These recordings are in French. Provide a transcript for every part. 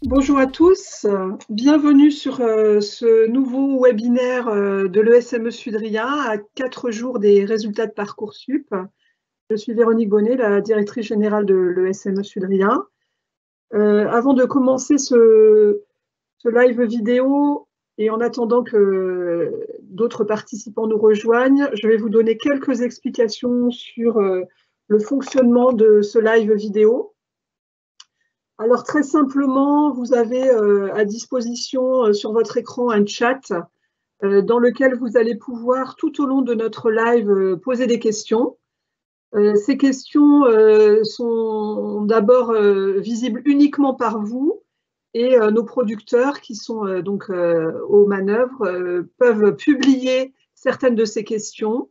Bonjour à tous, bienvenue sur ce nouveau webinaire de l'ESME Sudrien à 4 jours des résultats de Parcoursup. Je suis Véronique Bonnet, la directrice générale de l'ESME Sudrien. Avant de commencer ce live vidéo et en attendant que d'autres participants nous rejoignent, je vais vous donner quelques explications sur le fonctionnement de ce live vidéo. Alors très simplement, vous avez à disposition sur votre écran un chat dans lequel vous allez pouvoir tout au long de notre live poser des questions. Ces questions sont d'abord visibles uniquement par vous et nos producteurs qui sont donc aux manœuvres peuvent publier certaines de ces questions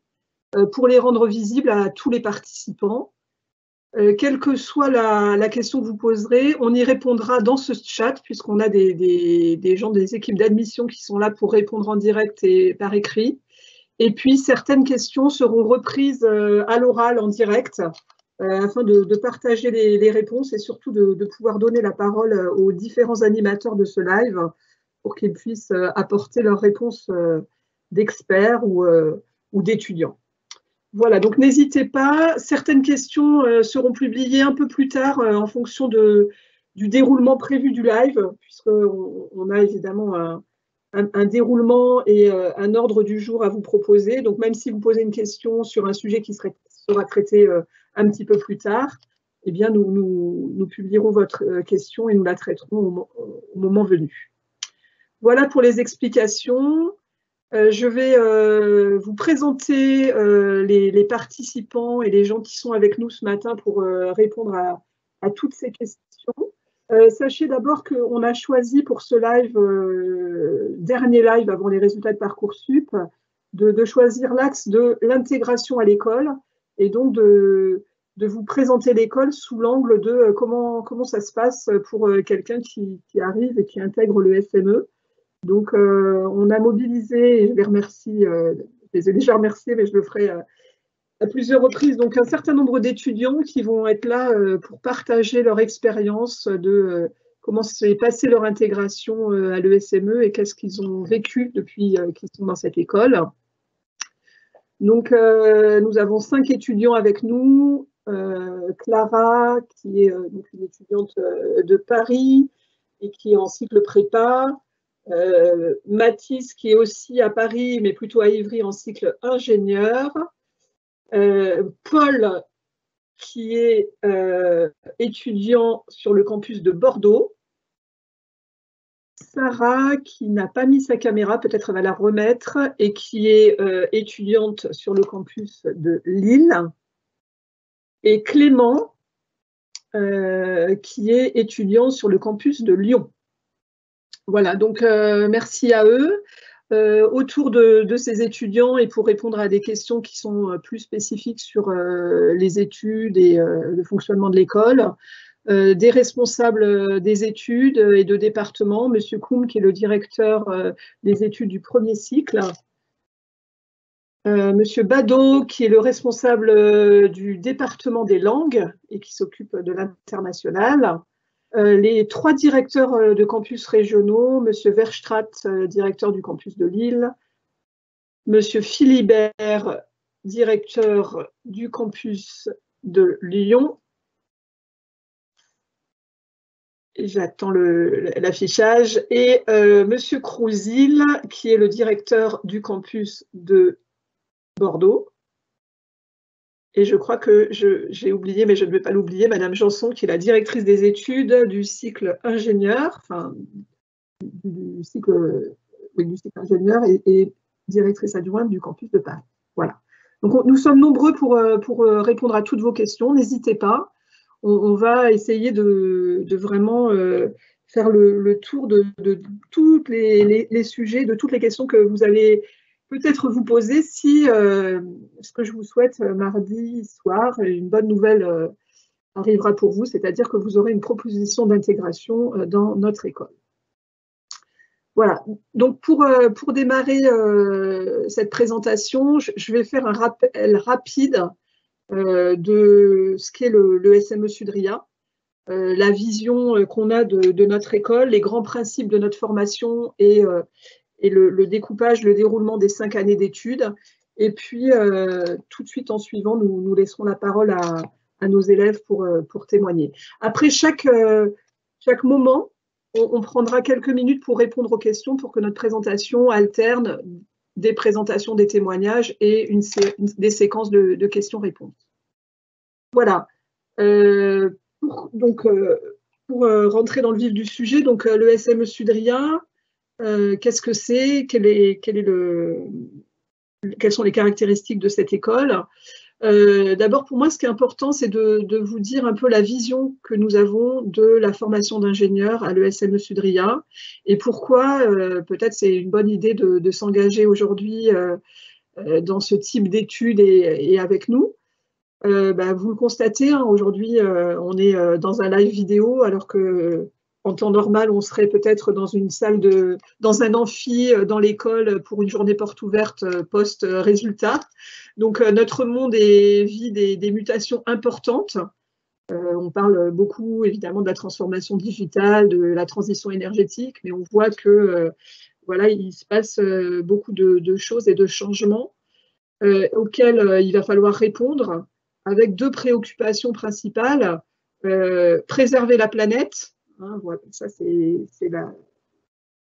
pour les rendre visibles à tous les participants. Quelle que soit la question que vous poserez, on y répondra dans ce chat, puisqu'on a des gens des équipes d'admission qui sont là pour répondre en direct et par écrit. Et puis, certaines questions seront reprises à l'oral en direct, afin de partager les réponses et surtout de pouvoir donner la parole aux différents animateurs de ce live pour qu'ils puissent apporter leurs réponses d'experts ou d'étudiants. Voilà, donc n'hésitez pas, certaines questions seront publiées un peu plus tard en fonction du déroulement prévu du live, puisqu'on a évidemment un déroulement et un ordre du jour à vous proposer. Donc même si vous posez une question sur un sujet qui sera traité un petit peu plus tard, eh bien nous publierons votre question et nous la traiterons au moment venu. Voilà pour les explications. Je vais vous présenter les participants et les gens qui sont avec nous ce matin pour répondre à toutes ces questions. Sachez d'abord qu'on a choisi pour ce live, dernier live avant les résultats de Parcoursup, de choisir l'axe de l'intégration à l'école et donc de vous présenter l'école sous l'angle de comment ça se passe pour quelqu'un qui arrive et qui intègre le SME. Donc, on a mobilisé, et je les remercie, je les ai déjà remerciés, mais je le ferai à plusieurs reprises, donc un certain nombre d'étudiants qui vont être là pour partager leur expérience de comment s'est passée leur intégration à l'ESME et qu'est-ce qu'ils ont vécu depuis qu'ils sont dans cette école. Donc, nous avons 5 étudiants avec nous. Clara, qui est donc une étudiante de Paris et qui est en cycle prépa. Mathis, qui est aussi à Paris, mais plutôt à Ivry, en cycle ingénieur. Paul, qui est étudiant sur le campus de Bordeaux. Sarah, qui n'a pas mis sa caméra, peut-être elle va la remettre, et qui est étudiante sur le campus de Lille. Et Clément, qui est étudiant sur le campus de Lyon. Voilà, donc merci à eux. Autour de ces étudiants et pour répondre à des questions qui sont plus spécifiques sur les études et le fonctionnement de l'école, des responsables des études et de département, M. Koum, qui est le directeur des études du premier cycle, M. Badeau, qui est le responsable du département des langues et qui s'occupe de l'international, les 3 directeurs de campus régionaux, M. Verstraat, directeur du campus de Lille, M. Philibert, directeur du campus de Lyon, j'attends l'affichage, et M. Crouzil, qui est le directeur du campus de Bordeaux. Et je crois que j'ai oublié, mais je ne vais pas l'oublier, Madame Janson, qui est la directrice des études du cycle ingénieur, enfin, du cycle ingénieur et directrice adjointe du campus de Paris. Voilà. Donc, nous sommes nombreux pour répondre à toutes vos questions. N'hésitez pas. On va essayer de vraiment faire le tour de tous les sujets, de toutes les questions que vous allez peut-être vous poser si ce que je vous souhaite mardi soir, une bonne nouvelle arrivera pour vous, c'est-à-dire que vous aurez une proposition d'intégration dans notre école. Voilà, donc pour démarrer cette présentation, je vais faire un rappel rapide de ce qu'est le SME Sudria, la vision qu'on a de notre école, les grands principes de notre formation et le découpage, le déroulement des 5 années d'études. Et puis, tout de suite en suivant, nous laisserons la parole à nos élèves pour témoigner. Après chaque moment, on prendra quelques minutes pour répondre aux questions pour que notre présentation alterne des présentations, des témoignages et des séquences de questions-réponses. Voilà. Pour rentrer dans le vif du sujet, donc le SME Sudria, qu'est-ce que c'est, quelles sont les caractéristiques de cette école? D'abord, pour moi, ce qui est important, c'est de vous dire un peu la vision que nous avons de la formation d'ingénieur à l'ESME Sudria et pourquoi peut-être c'est une bonne idée de s'engager aujourd'hui dans ce type d'études et avec nous. Vous le constatez, hein, aujourd'hui, on est dans un live vidéo alors que en temps normal, on serait peut-être dans une salle dans un amphi dans l'école pour une journée porte ouverte post-résultat. Donc, notre monde vit des mutations importantes. On parle beaucoup, évidemment, de la transformation digitale, de la transition énergétique, mais on voit que, voilà, il se passe beaucoup de choses et de changements auxquels il va falloir répondre avec 2 préoccupations principales. Préserver la planète. Hein, voilà, ça, c'est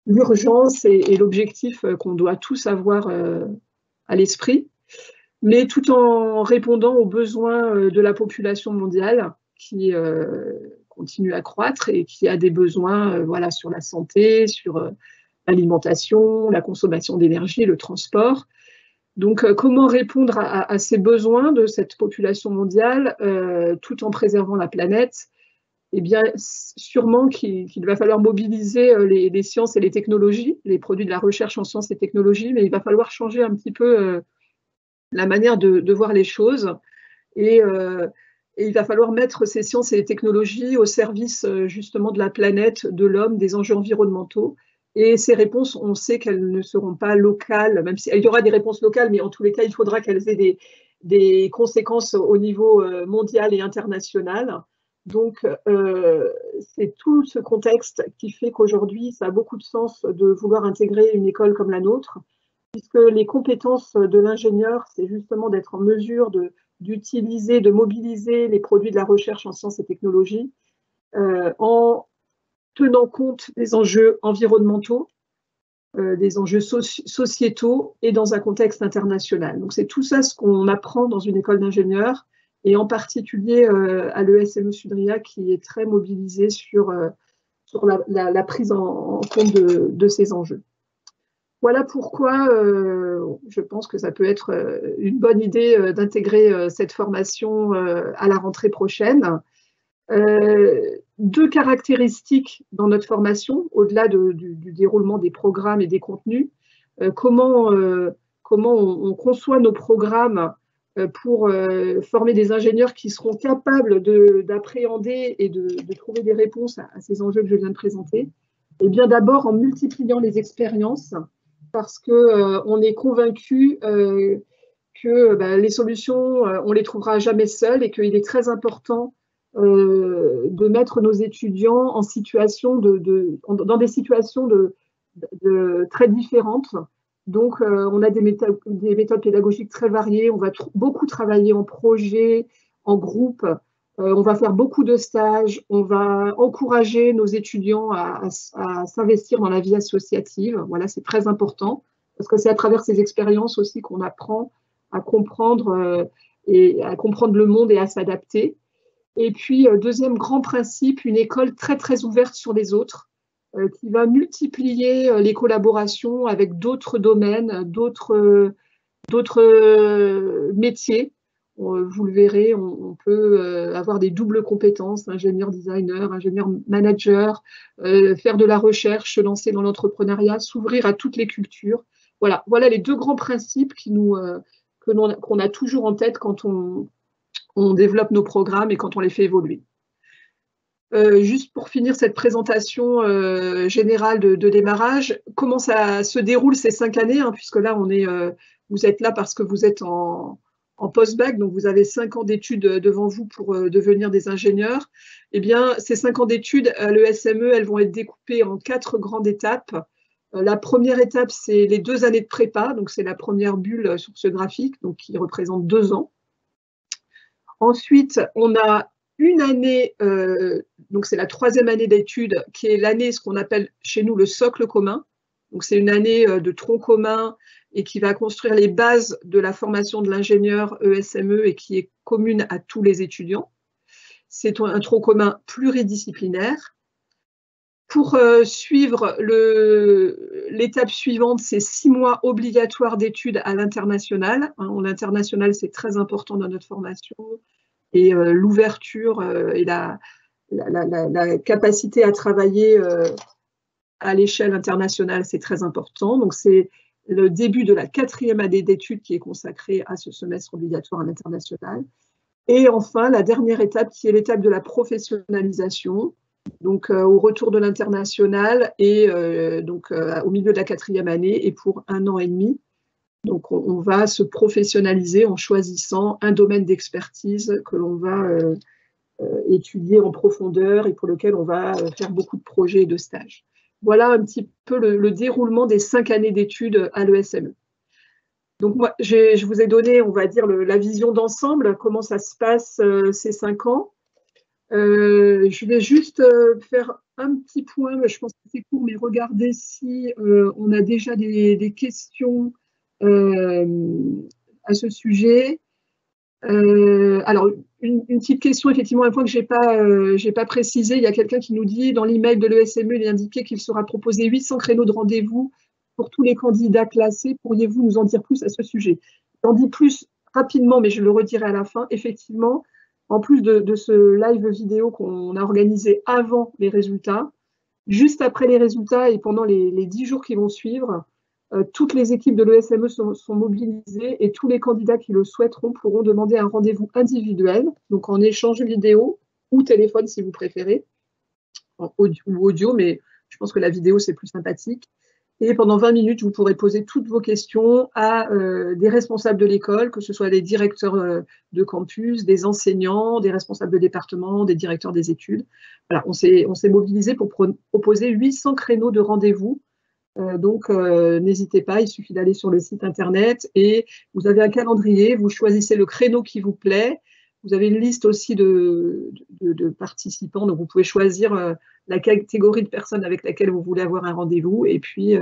l'urgence et l'objectif qu'on doit tous avoir à l'esprit, mais tout en répondant aux besoins de la population mondiale qui continue à croître et qui a des besoins voilà, sur la santé, sur l'alimentation, la consommation d'énergie, le transport. Donc, comment répondre à ces besoins de cette population mondiale tout en préservant la planète? Eh bien, sûrement qu'il va falloir mobiliser les sciences et les technologies, les produits de la recherche en sciences et technologies, mais il va falloir changer un petit peu la manière de voir les choses. Et il va falloir mettre ces sciences et les technologies au service justement de la planète, de l'homme, des enjeux environnementaux. Et ces réponses, on sait qu'elles ne seront pas locales, même s'il y aura des réponses locales, mais en tous les cas, il faudra qu'elles aient des conséquences au niveau mondial et international. Donc, c'est tout ce contexte qui fait qu'aujourd'hui, ça a beaucoup de sens de vouloir intégrer une école comme la nôtre, puisque les compétences de l'ingénieur, c'est justement d'être en mesure d'utiliser, de mobiliser les produits de la recherche en sciences et technologies en tenant compte des enjeux environnementaux, des enjeux sociétaux et dans un contexte international. Donc, c'est tout ça ce qu'on apprend dans une école d'ingénieur et en particulier à l'ESME Sudria qui est très mobilisé sur la prise en compte de ces enjeux. Voilà pourquoi je pense que ça peut être une bonne idée d'intégrer cette formation à la rentrée prochaine. 2 caractéristiques dans notre formation, au-delà du déroulement des programmes et des contenus. Comment on conçoit nos programmes pour former des ingénieurs qui seront capables d'appréhender et de trouver des réponses à ces enjeux que je viens de présenter. Eh bien, d'abord en multipliant les expériences, parce qu'on est convaincu que les solutions, on ne les trouvera jamais seules et qu'il est très important de mettre nos étudiants en situation dans des situations très différentes. Donc, on a des méthodes pédagogiques très variées. On va beaucoup travailler en projet, en groupe. On va faire beaucoup de stages. On va encourager nos étudiants à s'investir dans la vie associative. Voilà, c'est très important parce que c'est à travers ces expériences aussi qu'on apprend à comprendre et à comprendre le monde et à s'adapter. Et puis, deuxième grand principe, une école très, très ouverte sur les autres, qui va multiplier les collaborations avec d'autres domaines, d'autres métiers. Vous le verrez, on peut avoir des doubles compétences, ingénieur designer, ingénieur manager, faire de la recherche, se lancer dans l'entrepreneuriat, s'ouvrir à toutes les cultures. Voilà les 2 grands principes qu'on a toujours en tête quand on développe nos programmes et quand on les fait évoluer. Juste pour finir cette présentation générale de démarrage, comment ça se déroule ces 5 années, hein, puisque là, vous êtes là parce que vous êtes en en post-bac, donc vous avez 5 ans d'études devant vous pour devenir des ingénieurs, eh bien, ces 5 ans d'études à l'ESME, elles vont être découpées en 4 grandes étapes. La première étape, c'est les 2 années de prépa, donc c'est la première bulle sur ce graphique, donc qui représente 2 ans. Ensuite, on a une année, donc c'est la 3e année d'études, qui est l'année, ce qu'on appelle chez nous le socle commun. Donc c'est une année de tronc commun et qui va construire les bases de la formation de l'ingénieur ESME et qui est commune à tous les étudiants. C'est un tronc commun pluridisciplinaire. Pour suivre l'étape suivante, c'est 6 mois obligatoires d'études à l'international. L'international, c'est très important dans notre formation. Et l'ouverture et la capacité à travailler à l'échelle internationale, c'est très important. Donc, c'est le début de la 4e année d'études qui est consacrée à ce semestre obligatoire à l'international. Et enfin, la dernière étape qui est l'étape de la professionnalisation, donc au retour de l'international et donc au milieu de la 4e année et pour 1 an et demi. Donc on va se professionnaliser en choisissant un domaine d'expertise que l'on va étudier en profondeur et pour lequel on va faire beaucoup de projets et de stages. Voilà un petit peu le déroulement des 5 années d'études à l'ESME. Donc moi, je vous ai donné, on va dire, la vision d'ensemble, comment ça se passe ces 5 ans. Je vais juste faire un petit point, je pense que c'est court, mais regardez si on a déjà des questions à ce sujet. Alors, une petite question, effectivement, un point que j'ai pas précisé. Il y a quelqu'un qui nous dit, dans l'email de l'ESME, il est indiqué qu'il sera proposé 800 créneaux de rendez-vous pour tous les candidats classés. Pourriez-vous nous en dire plus à ce sujet? J'en dis plus rapidement, mais je le redirai à la fin. Effectivement, en plus de ce live vidéo qu'on a organisé avant les résultats, juste après les résultats et pendant les 10 jours qui vont suivre, toutes les équipes de l'ESME sont mobilisées et tous les candidats qui le souhaiteront pourront demander un rendez-vous individuel, donc en échange vidéo ou téléphone si vous préférez, ou audio, mais je pense que la vidéo c'est plus sympathique. Et pendant 20 minutes, vous pourrez poser toutes vos questions à des responsables de l'école, que ce soit des directeurs de campus, des enseignants, des responsables de département, des directeurs des études. Voilà, on s'est mobilisé pour proposer 800 créneaux de rendez-vous. Donc, n'hésitez pas, il suffit d'aller sur le site internet et vous avez un calendrier, vous choisissez le créneau qui vous plaît. Vous avez une liste aussi de participants, donc vous pouvez choisir la catégorie de personnes avec laquelle vous voulez avoir un rendez-vous et puis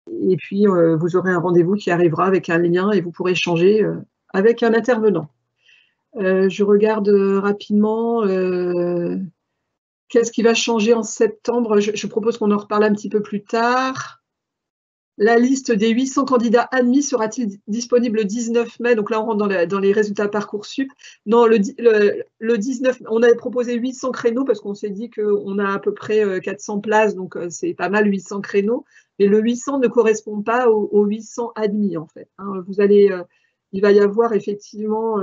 vous aurez un rendez-vous qui arrivera avec un lien et vous pourrez échanger avec un intervenant. Je regarde rapidement qu'est-ce qui va changer en septembre. Je propose qu'on en reparle un petit peu plus tard. La liste des 800 candidats admis sera-t-il disponible le 19 mai? Donc là, on rentre dans les résultats Parcoursup. Non, le 19, on avait proposé 800 créneaux parce qu'on s'est dit qu'on a à peu près 400 places, donc c'est pas mal 800 créneaux. Mais le 800 ne correspond pas aux 800 admis, en fait. Hein. Il va y avoir effectivement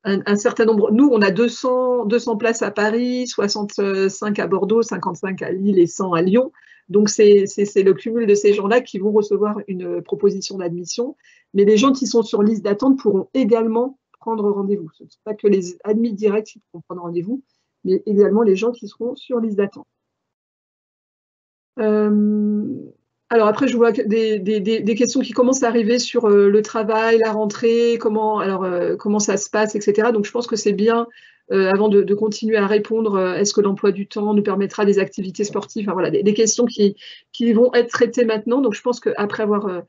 un certain nombre. Nous, on a 200 places à Paris, 65 à Bordeaux, 55 à Lille et 100 à Lyon. Donc, c'est le cumul de ces gens-là qui vont recevoir une proposition d'admission. Mais les gens qui sont sur liste d'attente pourront également prendre rendez-vous. Ce ne sont pas que les admis directs qui pourront prendre rendez-vous, mais également les gens qui seront sur liste d'attente. Alors après, je vois des questions qui commencent à arriver sur le travail, la rentrée, comment ça se passe, etc. Donc je pense que c'est bien, avant de continuer à répondre, est-ce que l'emploi du temps nous permettra des activités sportives? Enfin, voilà, des questions qui vont être traitées maintenant. Donc je pense qu'après avoir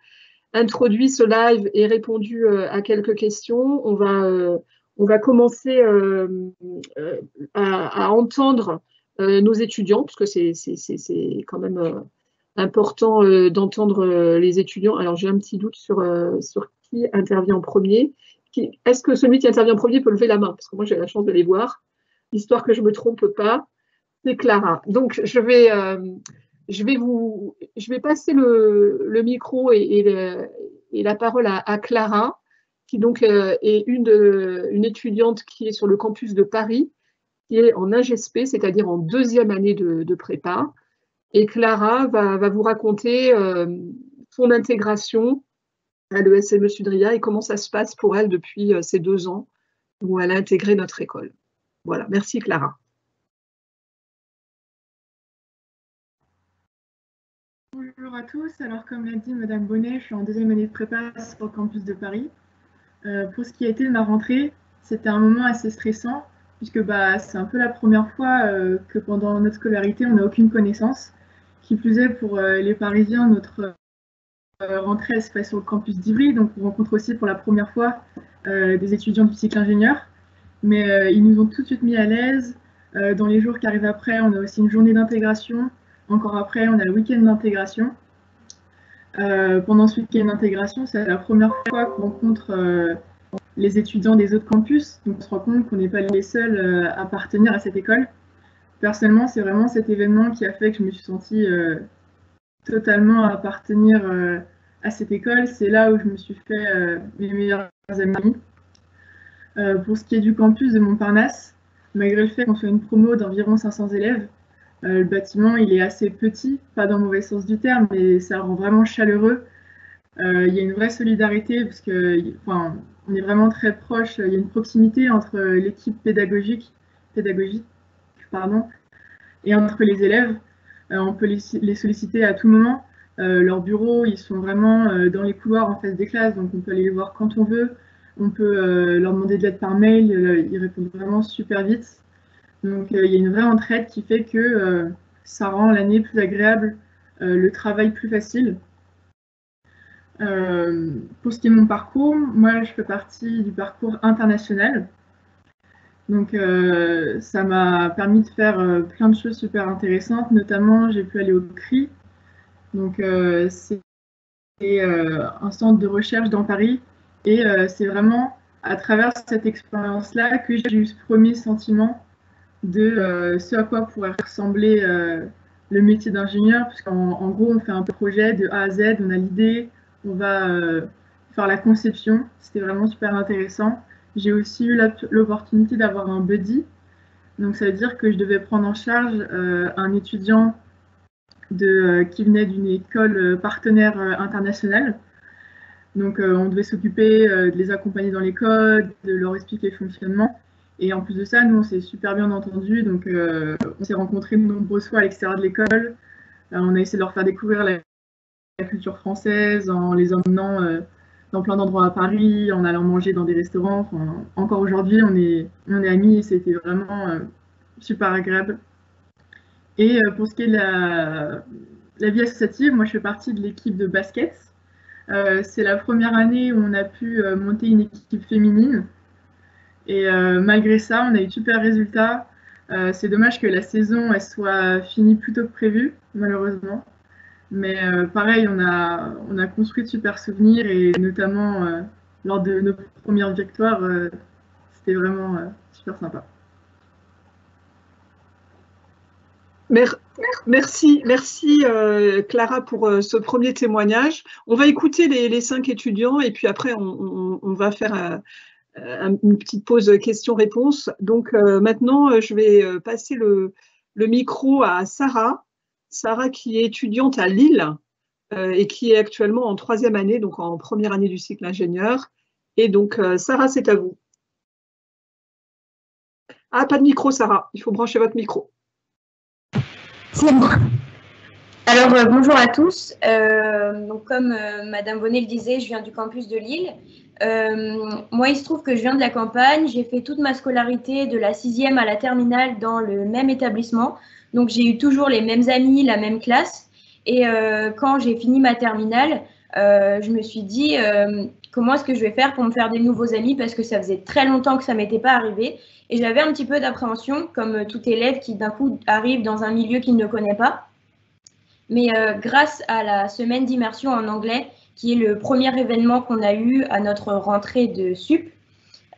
introduit ce live et répondu à quelques questions, on va commencer à entendre nos étudiants, parce que c'est quand même important d'entendre les étudiants. Alors, j'ai un petit doute sur qui intervient en premier. Est-ce que celui qui intervient en premier peut lever la main? Parce que moi, j'ai la chance de les voir, histoire que je ne me trompe pas. C'est Clara. Donc, je vais passer le micro et la parole à Clara, qui donc est une étudiante qui est sur le campus de Paris, qui est en IGSP, c'est-à-dire en 2e année de prépa. Et Clara va vous raconter son intégration à l'ESME Sudria et comment ça se passe pour elle depuis ces 2 ans où elle a intégré notre école. Voilà, merci Clara. Bonjour à tous. Alors, comme l'a dit Madame Bonnet, je suis en 2e année de prépa sur le campus de Paris. Pour ce qui a été de ma rentrée, c'était un moment assez stressant puisque c'est un peu la première fois que pendant notre scolarité, on n'a aucune connaissance. Qui plus est, pour les Parisiens, notre rentrée se fait sur le campus d'Ivry, donc on rencontre aussi pour la première fois des étudiants du cycle ingénieur. Mais ils nous ont tout de suite mis à l'aise. Dans les jours qui arrivent après, on a aussi une journée d'intégration. Encore après, on a le week-end d'intégration. Pendant ce week-end d'intégration, c'est la première fois qu'on rencontre les étudiants des autres campus. Donc on se rend compte qu'on n'est pas les seuls à appartenir à cette école. Personnellement, c'est vraiment cet événement qui a fait que je me suis sentie totalement appartenir à cette école. C'est là où je me suis fait mes meilleurs amis. Pour ce qui est du campus de Montparnasse, malgré le fait qu'on soit une promo d'environ 500 élèves, le bâtiment il est assez petit, pas dans le mauvais sens du terme, mais ça rend vraiment chaleureux. Il y a une vraie solidarité parce que, on est vraiment très proche. Il y a une proximité entre l'équipe pédagogique, et entre les élèves. On peut les solliciter à tout moment. Leurs bureaux, ils sont vraiment dans les couloirs en face des classes, donc on peut aller les voir quand on veut. On peut leur demander de l'aide par mail, ils répondent vraiment super vite. Donc il y a une vraie entraide qui fait que ça rend l'année plus agréable, le travail plus facile. Pour ce qui est de mon parcours, moi je fais partie du parcours international. Donc ça m'a permis de faire plein de choses super intéressantes, notamment j'ai pu aller au CRI. Donc c'est un centre de recherche dans Paris et c'est vraiment à travers cette expérience-là que j'ai eu ce premier sentiment de ce à quoi pourrait ressembler le métier d'ingénieur, puisqu'en gros on fait un projet de A à Z, on a l'idée, on va faire la conception. C'était vraiment super intéressant. J'ai aussi eu l'opportunité d'avoir un buddy, donc ça veut dire que je devais prendre en charge un étudiant qui venait d'une école partenaire internationale. Donc on devait s'occuper de les accompagner dans l'école, de leur expliquer le fonctionnement. Et en plus de ça, nous, on s'est super bien entendus. Donc on s'est rencontrés de nombreuses fois à l'extérieur de l'école. On a essayé de leur faire découvrir la culture française en les emmenant dans plein d'endroits à Paris, en allant manger dans des restaurants. Encore aujourd'hui, on est amis et c'était vraiment super agréable. Et pour ce qui est de la vie associative, moi je fais partie de l'équipe de basket. C'est la première année où on a pu monter une équipe féminine. Et malgré ça, on a eu de super résultats. C'est dommage que la saison elle soit finie plus tôt que prévu, malheureusement. Mais pareil, on a construit de super souvenirs et notamment lors de nos premières victoires, c'était vraiment super sympa. Merci Clara pour ce premier témoignage. On va écouter les 5 étudiants et puis après on va faire une petite pause questions-réponses. Donc maintenant, je vais passer le micro à Sarah. Sarah qui est étudiante à Lille et qui est actuellement en 3e année, donc en première année du cycle ingénieur. Et donc Sarah, c'est à vous. Ah, pas de micro Sarah, il faut brancher votre micro. C'est bon. Alors bonjour à tous. Donc comme Madame Bonnet le disait, je viens du campus de Lille. Moi, il se trouve que je viens de la campagne. J'ai fait toute ma scolarité de la 6e à la terminale dans le même établissement. Donc, j'ai eu toujours les mêmes amis, la même classe. Et quand j'ai fini ma terminale, je me suis dit comment est-ce que je vais faire pour me faire des nouveaux amis parce que ça faisait très longtemps que ça ne m'était pas arrivé. Et j'avais un petit peu d'appréhension, comme tout élève qui d'un coup arrive dans un milieu qu'il ne connaît pas. Mais grâce à la semaine d'immersion en anglais, qui est le premier événement qu'on a eu à notre rentrée de SUP,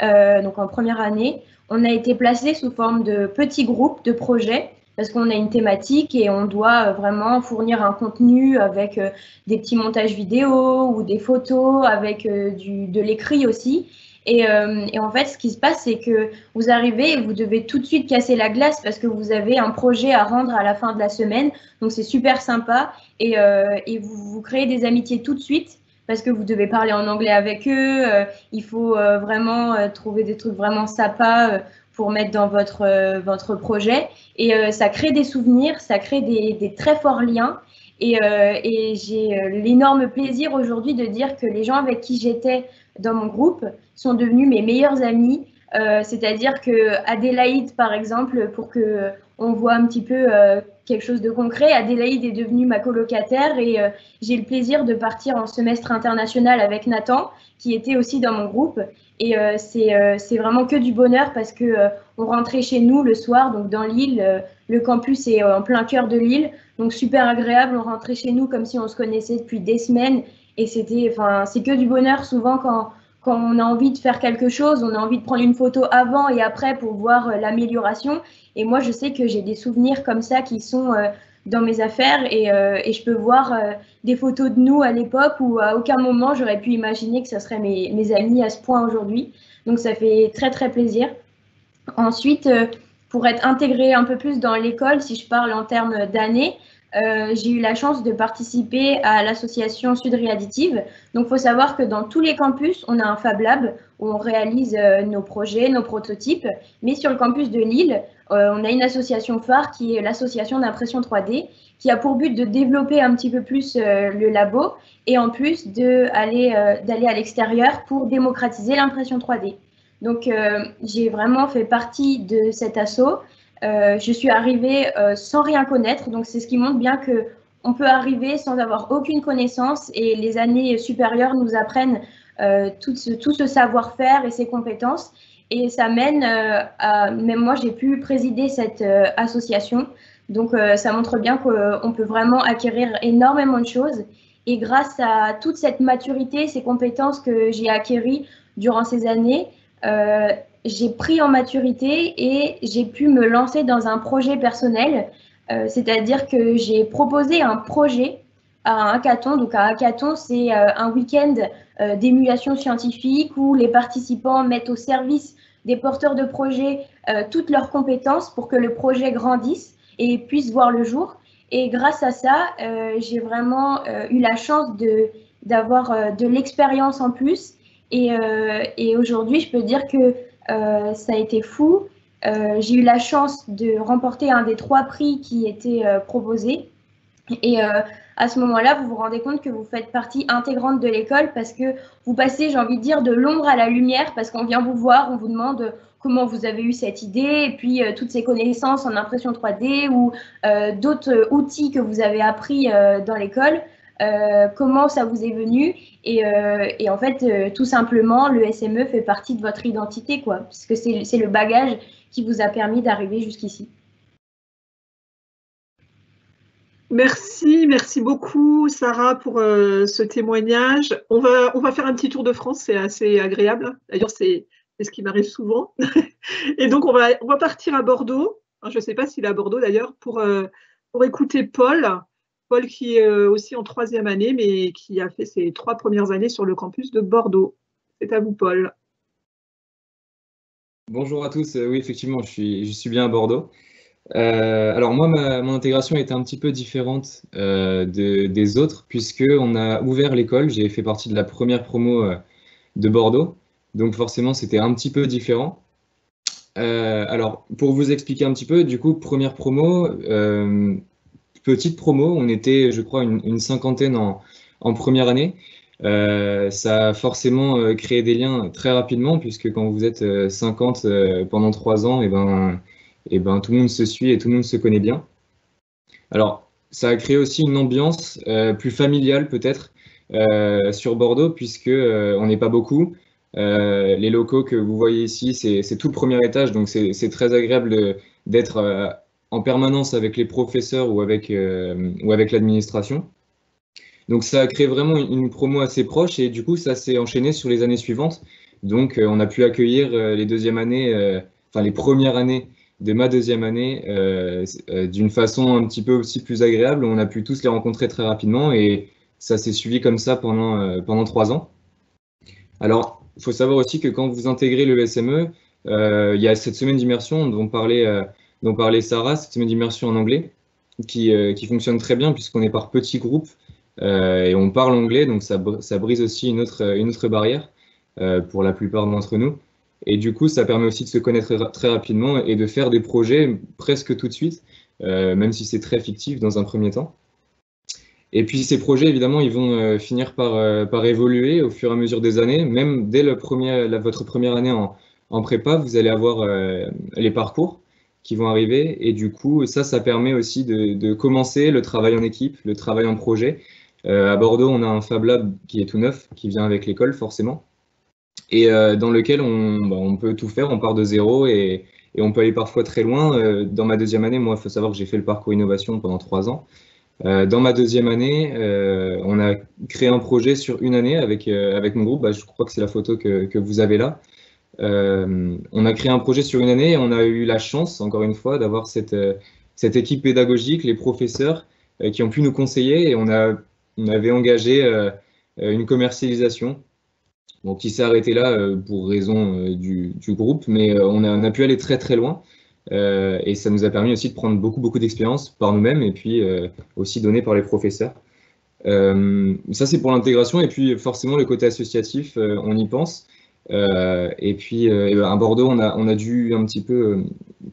donc en première année, on a été placé sous forme de petits groupes de projets parce qu'on a une thématique et on doit vraiment fournir un contenu avec des petits montages vidéo ou des photos, avec de l'écrit aussi. Et en fait, ce qui se passe, c'est que vous arrivez et vous devez tout de suite casser la glace parce que vous avez un projet à rendre à la fin de la semaine. Donc, c'est super sympa et vous créez des amitiés tout de suite. parce que vous devez parler en anglais avec eux. Il faut vraiment trouver des trucs vraiment sympas pour mettre dans votre projet. Et ça crée des souvenirs, ça crée des très forts liens. Et j'ai l'énorme plaisir aujourd'hui de dire que les gens avec qui j'étais dans mon groupe sont devenus mes meilleurs amis. C'est-à-dire que Adélaïde, par exemple, pour que on voit un petit peu quelque chose de concret, Adélaïde est devenue ma colocataire et j'ai le plaisir de partir en semestre international avec Nathan, qui était aussi dans mon groupe. Et c'est vraiment que du bonheur parce que on rentrait chez nous le soir, donc dans Lille. Le campus est en plein cœur de Lille, donc super agréable. On rentrait chez nous comme si on se connaissait depuis des semaines. Et c'est que du bonheur souvent quand on a envie de faire quelque chose, on a envie de prendre une photo avant et après pour voir l'amélioration. Et moi, je sais que j'ai des souvenirs comme ça qui sont dans mes affaires et je peux voir des photos de nous à l'époque où à aucun moment j'aurais pu imaginer que ça serait mes amis à ce point aujourd'hui. Donc ça fait très très plaisir. Ensuite, pour être intégrée un peu plus dans l'école, si je parle en termes d'années, j'ai eu la chance de participer à l'association Suderie Additive. Donc, il faut savoir que dans tous les campus, on a un Fab Lab où on réalise nos projets, nos prototypes. Mais sur le campus de Lille, on a une association phare qui est l'association d'impression 3D qui a pour but de développer un petit peu plus le labo et en plus d'aller à l'extérieur pour démocratiser l'impression 3D. Donc, j'ai vraiment fait partie de cet assaut. Je suis arrivée sans rien connaître, donc c'est ce qui montre bien qu'on peut arriver sans avoir aucune connaissance et les années supérieures nous apprennent tout ce savoir-faire et ces compétences. Et ça mène même moi, j'ai pu présider cette association. Donc, ça montre bien qu'on peut vraiment acquérir énormément de choses. Et grâce à toute cette maturité, ces compétences que j'ai acquéries durant ces années, j'ai pris en maturité et j'ai pu me lancer dans un projet personnel. C'est-à-dire que j'ai proposé un projet à un hackathon. Donc, un hackathon, c'est un week-end d'émulation scientifique où les participants mettent au service des porteurs de projets toutes leurs compétences pour que le projet grandisse et puisse voir le jour. Et grâce à ça, j'ai vraiment eu la chance d'avoir de l'expérience en plus. Et aujourd'hui, je peux dire que ça a été fou. J'ai eu la chance de remporter un des 3 prix qui étaient proposés. Et à ce moment-là, vous vous rendez compte que vous faites partie intégrante de l'école parce que vous passez, j'ai envie de dire, de l'ombre à la lumière parce qu'on vient vous voir, on vous demande comment vous avez eu cette idée et puis toutes ces connaissances en impression 3D ou d'autres outils que vous avez appris dans l'école. Comment ça vous est venu et en fait, tout simplement, le SME fait partie de votre identité, quoi, puisque c'est le bagage qui vous a permis d'arriver jusqu'ici. Merci beaucoup Sarah pour ce témoignage. On va faire un petit tour de France, c'est assez agréable. D'ailleurs, c'est ce qui m'arrive souvent. Et donc, on va partir à Bordeaux. Je ne sais pas s'il est à Bordeaux d'ailleurs, pour écouter Paul. Paul qui est aussi en 3e année, mais qui a fait ses 3 premières années sur le campus de Bordeaux. C'est à vous, Paul. Bonjour à tous. Oui, effectivement, je suis bien à Bordeaux. Alors moi, mon intégration était un petit peu différente des autres, puisqu'on a ouvert l'école. J'ai fait partie de la première promo de Bordeaux, donc forcément, c'était un petit peu différent. Alors, pour vous expliquer un petit peu, du coup, première promo, petite promo, on était, je crois, une cinquantaine en première année. Ça a forcément créé des liens très rapidement, puisque quand vous êtes 50 pendant 3 ans, et ben, tout le monde se suit et tout le monde se connaît bien. Alors, ça a créé aussi une ambiance plus familiale peut-être sur Bordeaux, puisque on n'est pas beaucoup. Les locaux que vous voyez ici, c'est tout le premier étage, donc c'est très agréable d'être en permanence avec les professeurs ou avec l'administration. Donc ça a créé vraiment une promo assez proche et du coup ça s'est enchaîné sur les années suivantes. Donc on a pu accueillir les deuxièmes années, enfin les premières années de ma deuxième année d'une façon un petit peu aussi plus agréable. On a pu tous les rencontrer très rapidement et ça s'est suivi comme ça pendant 3 ans. Alors il faut savoir aussi que quand vous intégrez le SME, il y a cette semaine d'immersion dont parlait Sarah, cette semaine d'immersion en anglais qui fonctionne très bien puisqu'on est par petits groupes. et on parle anglais, donc ça brise aussi une autre barrière pour la plupart d'entre nous. Et du coup, ça permet aussi de se connaître très rapidement et de faire des projets presque tout de suite, même si c'est très fictif dans un premier temps. Et puis ces projets, évidemment, ils vont finir par évoluer au fur et à mesure des années. Même dès votre première année en prépa, vous allez avoir les parcours qui vont arriver. Et du coup, ça permet aussi de commencer le travail en équipe, le travail en projet. À Bordeaux, on a un Fab Lab qui est tout neuf, qui vient avec l'école, forcément, et dans lequel on peut tout faire, on part de zéro et on peut aller parfois très loin. Dans ma deuxième année, moi, il faut savoir que j'ai fait le parcours innovation pendant 3 ans. Dans ma deuxième année, on a créé un projet sur une année avec mon groupe. Je crois que c'est la photo que vous avez là. On a créé un projet sur une année et on a eu la chance, encore une fois, d'avoir cette équipe pédagogique, les professeurs qui ont pu nous conseiller et on avait engagé une commercialisation. Donc, qui s'est arrêté là pour raison du groupe, mais on a pu aller très très loin et ça nous a permis aussi de prendre beaucoup d'expérience par nous-mêmes et puis aussi donné par les professeurs. Ça, c'est pour l'intégration et puis forcément le côté associatif, on y pense. Et puis à Bordeaux, on a dû un petit peu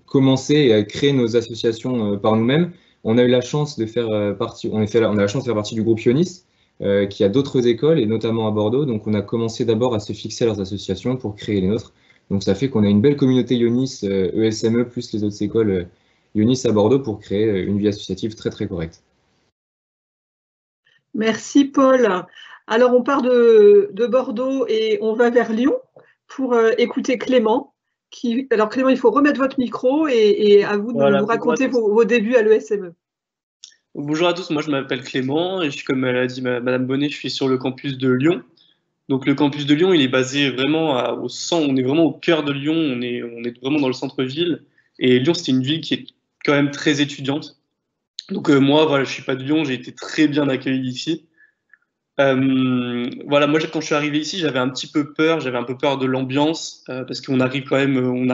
commencer à créer nos associations par nous-mêmes. On a eu la chance de faire partie, on a la chance de faire partie du groupe Ionis, qui a d'autres écoles, et notamment à Bordeaux. Donc, on a commencé d'abord à se fixer leurs associations pour créer les nôtres. Donc, ça fait qu'on a une belle communauté Ionis, ESME, plus les autres écoles Ionis à Bordeaux pour créer une vie associative très, très correcte. Merci, Paul. Alors, on part de Bordeaux et on va vers Lyon pour écouter Clément. Alors, Clément, il faut remettre votre micro et à vous de nous raconter vos débuts à l'ESME. Bonjour à tous, moi je m'appelle Clément et je suis, comme elle a dit Madame Bonnet, je suis sur le campus de Lyon. Donc le campus de Lyon, il est basé vraiment au centre, on est vraiment au cœur de Lyon, on est vraiment dans le centre-ville. Et Lyon, c'est une ville qui est quand même très étudiante. Donc moi, voilà, je suis pas de Lyon, j'ai été très bien accueilli ici. Voilà, moi quand je suis arrivé ici, j'avais un peu peur de l'ambiance parce qu'on arrive quand même,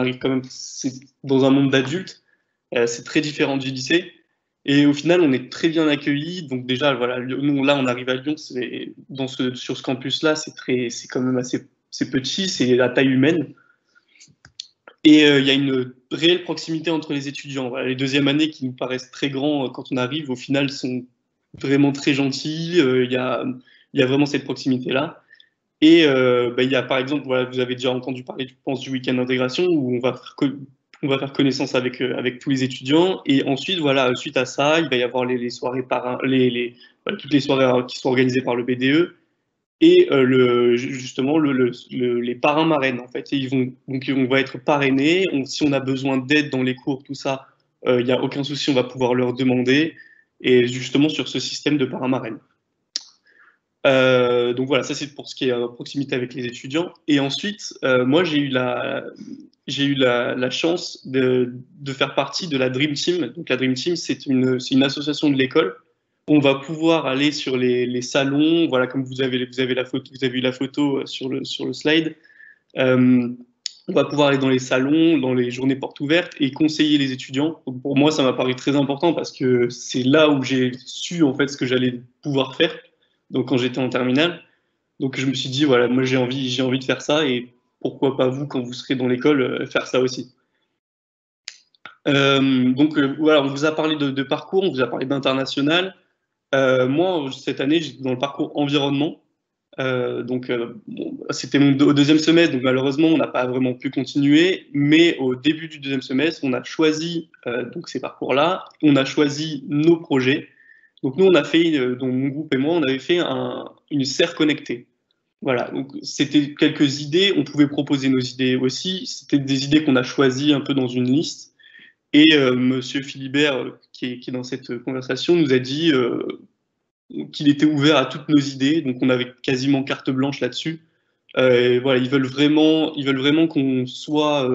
dans un monde d'adultes. C'est très différent du lycée. Et au final, on est très bien accueillis. Donc déjà, voilà, nous là, on arrive à Lyon, sur ce campus-là, c'est quand même c'est petit, c'est la taille humaine. Et il y a une réelle proximité entre les étudiants. Voilà, les deuxièmes années qui nous paraissent très grands quand on arrive, au final, sont vraiment très gentils. Il y a vraiment cette proximité-là. Et il y a par exemple, voilà, vous avez déjà entendu parler, je pense, du week-end d'intégration où on va faire connaissance avec tous les étudiants. Et ensuite, voilà, suite à ça, il va y avoir les soirées toutes les soirées qui sont organisées par le BDE et justement les parrains marraines, en fait. Et on va être parrainés. Si on a besoin d'aide dans les cours, tout ça, il n'y a aucun souci, on va pouvoir leur demander. Et justement sur ce système de parrains marraines. Donc voilà, ça c'est pour ce qui est proximité avec les étudiants. Et ensuite, moi j'ai eu la chance de faire partie de la Dream Team. Donc la Dream Team, c'est une association de l'école. On va pouvoir aller sur les salons, voilà, comme vous avez eu la photo sur le slide. On va pouvoir aller dans les salons, dans les journées portes ouvertes et conseiller les étudiants. Donc pour moi, ça m'a paru très important parce que c'est là où j'ai su en fait ce que j'allais pouvoir faire. Donc quand j'étais en terminale, donc je me suis dit voilà, moi j'ai envie de faire ça et pourquoi pas vous quand vous serez dans l'école faire ça aussi. Voilà, on vous a parlé de parcours, on vous a parlé d'international. Moi cette année j'étais dans le parcours environnement. C'était au deuxième semestre, donc malheureusement on n'a pas vraiment pu continuer, mais au début du deuxième semestre on a choisi donc ces parcours-là, on a choisi nos projets. Donc nous, on a fait, donc mon groupe et moi, on avait fait une serre connectée. Voilà, donc c'était quelques idées, on pouvait proposer nos idées aussi, c'était des idées qu'on a choisies un peu dans une liste. Et Monsieur Philibert, qui est dans cette conversation, nous a dit qu'il était ouvert à toutes nos idées, donc on avait quasiment carte blanche là-dessus. Et voilà, ils veulent vraiment qu'on soit,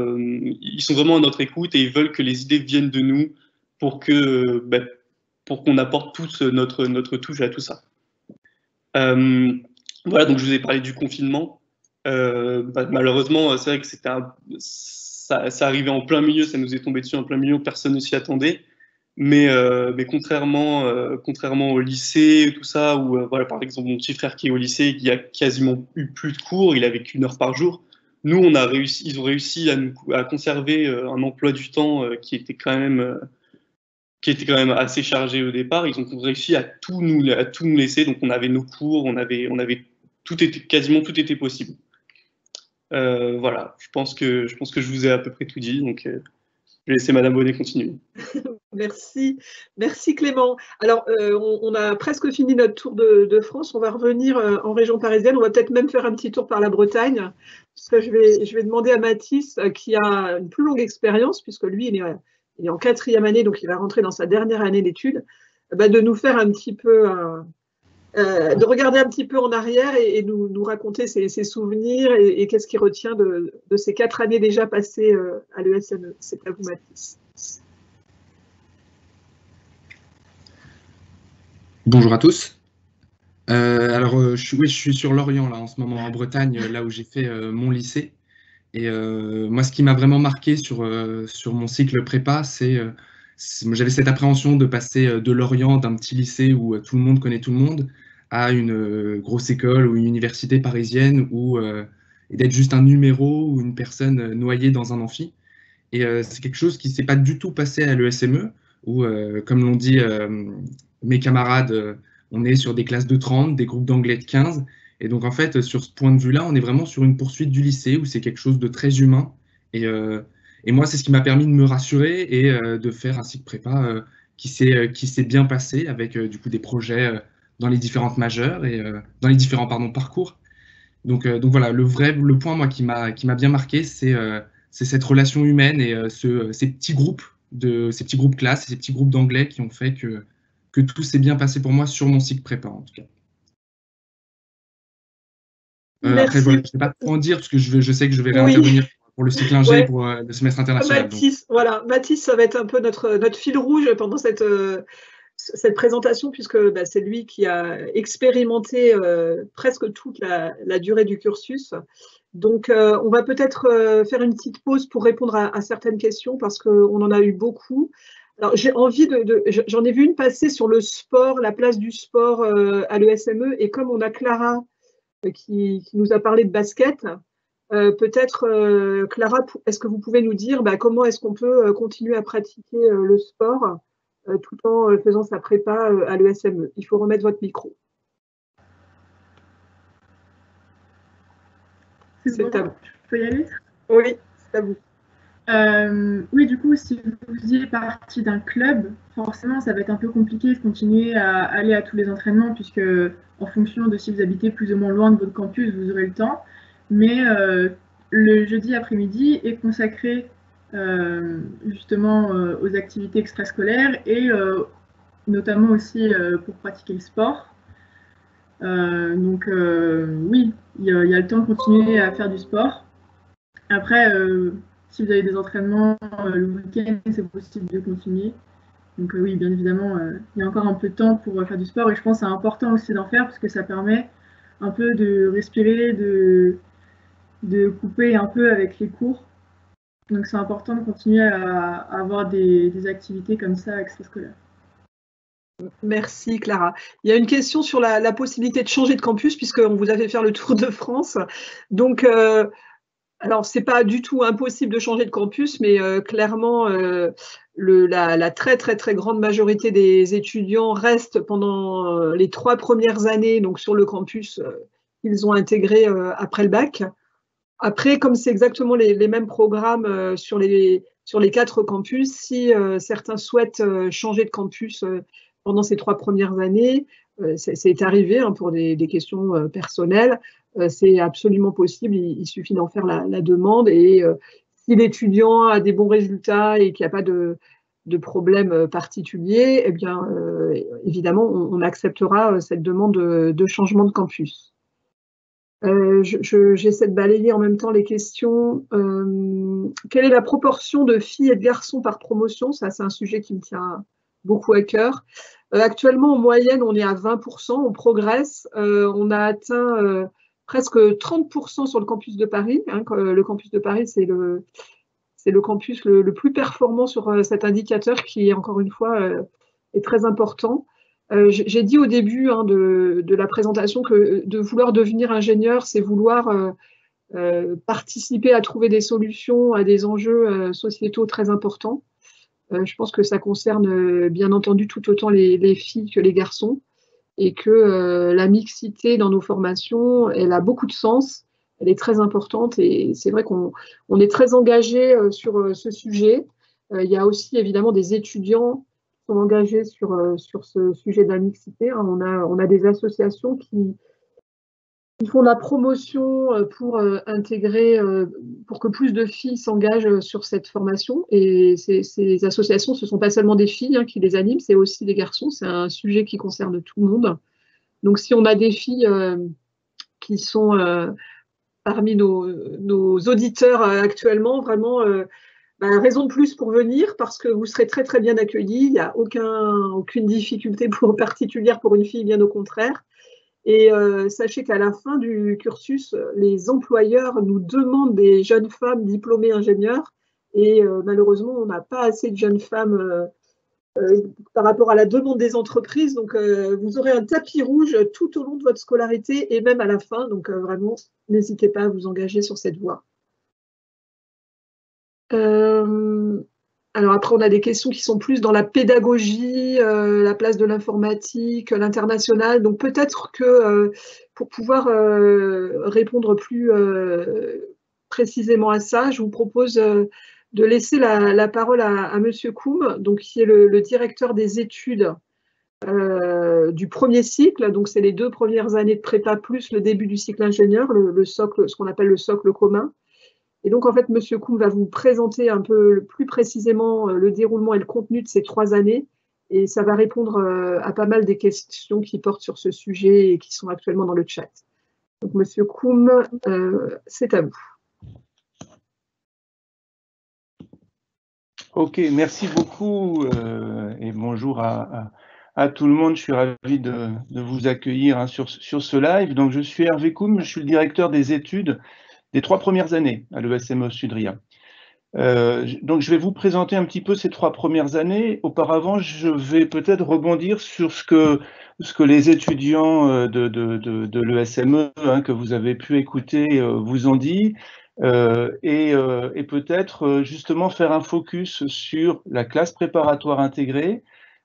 ils sont vraiment à notre écoute et ils veulent que les idées viennent de nous pour qu'on apporte tous notre touche à tout ça. Voilà, donc je vous ai parlé du confinement. Malheureusement, c'est vrai que ça arrivait en plein milieu, ça nous est tombé dessus en plein milieu, personne ne s'y attendait. Mais contrairement au lycée, tout ça, où voilà, par exemple mon petit frère qui est au lycée, qui a quasiment eu plus de cours, il avait qu'1 heure par jour. Nous, ils ont réussi à conserver un emploi du temps qui était quand même assez chargé au départ. Ils ont réussi à tout nous laisser. Donc on avait nos cours, quasiment tout était possible. Voilà, je pense que je vous ai à peu près tout dit. Donc je vais laisser Madame Bonnet continuer. Merci, merci Clément. Alors, on a presque fini notre tour de France. On va revenir en région parisienne. On va peut-être même faire un petit tour par la Bretagne. Parce que je vais demander à Mathis, qui a une plus longue expérience, puisque lui, il est en 4e année, donc il va rentrer dans sa dernière année d'études, de nous faire un petit peu, de regarder un petit peu en arrière et nous raconter ses souvenirs et qu'est-ce qu'il retient de ces 4 années déjà passées à l'ESME. C'est à vous, Mathis. Bonjour à tous. Alors, je suis sur Lorient là en ce moment en Bretagne, là où j'ai fait mon lycée. Et moi, ce qui m'a vraiment marqué sur mon cycle prépa, j'avais cette appréhension de passer de Lorient, d'un petit lycée où tout le monde connaît tout le monde, à une grosse école ou une université parisienne et d'être juste un numéro ou une personne noyée dans un amphi. Et c'est quelque chose qui ne s'est pas du tout passé à l'ESME, où, comme l'ont dit mes camarades, on est sur des classes de 30, des groupes d'anglais de 15. Et donc, en fait, sur ce point de vue-là, on est vraiment sur une poursuite du lycée, où c'est quelque chose de très humain. Et moi, c'est ce qui m'a permis de me rassurer et de faire un cycle prépa qui s'est bien passé, avec du coup des projets dans les différentes majeures et dans les différents parcours. Donc voilà, le point moi qui m'a bien marqué, c'est cette relation humaine et ces petits groupes classes, ces petits groupes d'anglais qui ont fait que tout s'est bien passé pour moi sur mon cycle prépa en tout cas. Après voilà, je ne vais pas trop en dire parce que je sais que je vais réintervenir pour le cycle ingé et pour le semestre international. Mathis, ça va être un peu notre fil rouge pendant cette présentation, puisque c'est lui qui a expérimenté presque toute la durée du cursus. Donc, on va peut-être faire une petite pause pour répondre à certaines questions, parce qu'on en a eu beaucoup. Alors, j'en ai vu une passer sur le sport, la place du sport à l'ESME, et comme on a Clara qui nous a parlé de basket, peut-être, Clara, est-ce que vous pouvez nous dire comment est-ce qu'on peut continuer à pratiquer le sport tout en faisant sa prépa à l'ESME? Il faut remettre votre micro. C'est à vous. Je peux y aller? Oui, c'est à vous. Oui, du coup, si vous faisiez partie d'un club, forcément, ça va être un peu compliqué de continuer à aller à tous les entraînements, puisque en fonction de si vous habitez plus ou moins loin de votre campus, vous aurez le temps. Mais le jeudi après-midi est consacré justement aux activités extrascolaires et notamment aussi pour pratiquer le sport. Donc oui, il y a le temps de continuer à faire du sport. Après, si vous avez des entraînements le week-end, c'est possible de continuer. Donc oui, bien évidemment, il y a encore un peu de temps pour faire du sport et je pense que c'est important aussi d'en faire parce que ça permet un peu de respirer, de couper un peu avec les cours. Donc c'est important de continuer à avoir des activités comme ça extrascolaires. Merci Clara. Il y a une question sur la possibilité de changer de campus, puisqu'on vous a fait faire le tour de France. Donc, alors, ce n'est pas du tout impossible de changer de campus, mais clairement, la très, très, très grande majorité des étudiants restent pendant les 3 premières années donc, sur le campus qu'ils ont intégré après le bac. Après, comme c'est exactement les mêmes programmes sur les 4 campus, si certains souhaitent changer de campus pendant ces 3 premières années, c'est arrivé pour des questions personnelles. C'est absolument possible, il suffit d'en faire la demande et si l'étudiant a des bons résultats et qu'il n'y a pas de problème particulier, eh bien, évidemment, on acceptera cette demande de changement de campus. J'essaie de balayer en même temps les questions. Quelle est la proportion de filles et de garçons par promotion? Ça, c'est un sujet qui me tient beaucoup à cœur. Actuellement, en moyenne, on est à 20%, on progresse. On a atteint presque 30% sur le campus de Paris. Le campus de Paris, c'est c'est le campus le plus performant sur cet indicateur qui, encore une fois, est très important. J'ai dit au début de la présentation que de vouloir devenir ingénieur, c'est vouloir participer à trouver des solutions à des enjeux sociétaux très importants. Je pense que ça concerne bien entendu tout autant les filles que les garçons et que la mixité dans nos formations, elle a beaucoup de sens, elle est très importante et c'est vrai qu'on est très engagé sur ce sujet. Il y a aussi évidemment des étudiants qui sont engagés sur ce sujet de la mixité. On a des associations qui font la promotion pour intégrer, pour que plus de filles s'engagent sur cette formation. Et ces associations, ce ne sont pas seulement des filles qui les animent, c'est aussi des garçons. C'est un sujet qui concerne tout le monde. Donc, si on a des filles qui sont parmi nos auditeurs actuellement, vraiment, raison de plus pour venir parce que vous serez très, très bien accueillis. Il n'y a aucune difficulté particulière pour une fille, bien au contraire. Et sachez qu'à la fin du cursus, les employeurs nous demandent des jeunes femmes diplômées ingénieurs et malheureusement, on n'a pas assez de jeunes femmes par rapport à la demande des entreprises. Donc, vous aurez un tapis rouge tout au long de votre scolarité et même à la fin. Donc, vraiment, n'hésitez pas à vous engager sur cette voie. Alors après, on a des questions qui sont plus dans la pédagogie, la place de l'informatique, l'international. Donc peut-être que pour pouvoir répondre plus précisément à ça, je vous propose de laisser la parole à Monsieur Koum, donc, qui est le directeur des études du premier cycle. Donc c'est les 2 premières années de prépa plus le début du cycle ingénieur, le socle, ce qu'on appelle le socle commun. Et donc, en fait, M. Koum va vous présenter un peu plus précisément le déroulement et le contenu de ces 3 années. Et ça va répondre à pas mal des questions qui portent sur ce sujet et qui sont actuellement dans le chat. Donc, M. Koum, c'est à vous. Ok, merci beaucoup et bonjour à tout le monde. Je suis ravi de vous accueillir sur ce live. Donc, je suis Hervé Koum, je suis le directeur des études des 3 premières années à l'ESME Sudria. Donc, je vais vous présenter un petit peu ces 3 premières années. Auparavant, je vais peut-être rebondir sur ce que les étudiants de l'ESME que vous avez pu écouter vous ont dit, et peut-être justement faire un focus sur la classe préparatoire intégrée,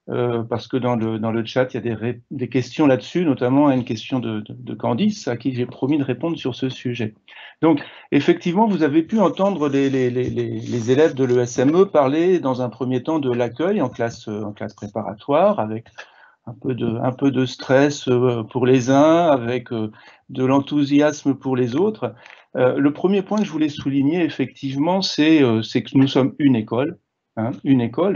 parce que dans le chat, il y a des questions là-dessus, notamment une question de Candice, à qui j'ai promis de répondre sur ce sujet. Donc, effectivement, vous avez pu entendre les élèves de l'ESME parler dans un premier temps de l'accueil en classe préparatoire, avec un peu de stress pour les uns, avec de l'enthousiasme pour les autres. Le premier point que je voulais souligner, effectivement, c'est que nous sommes une école,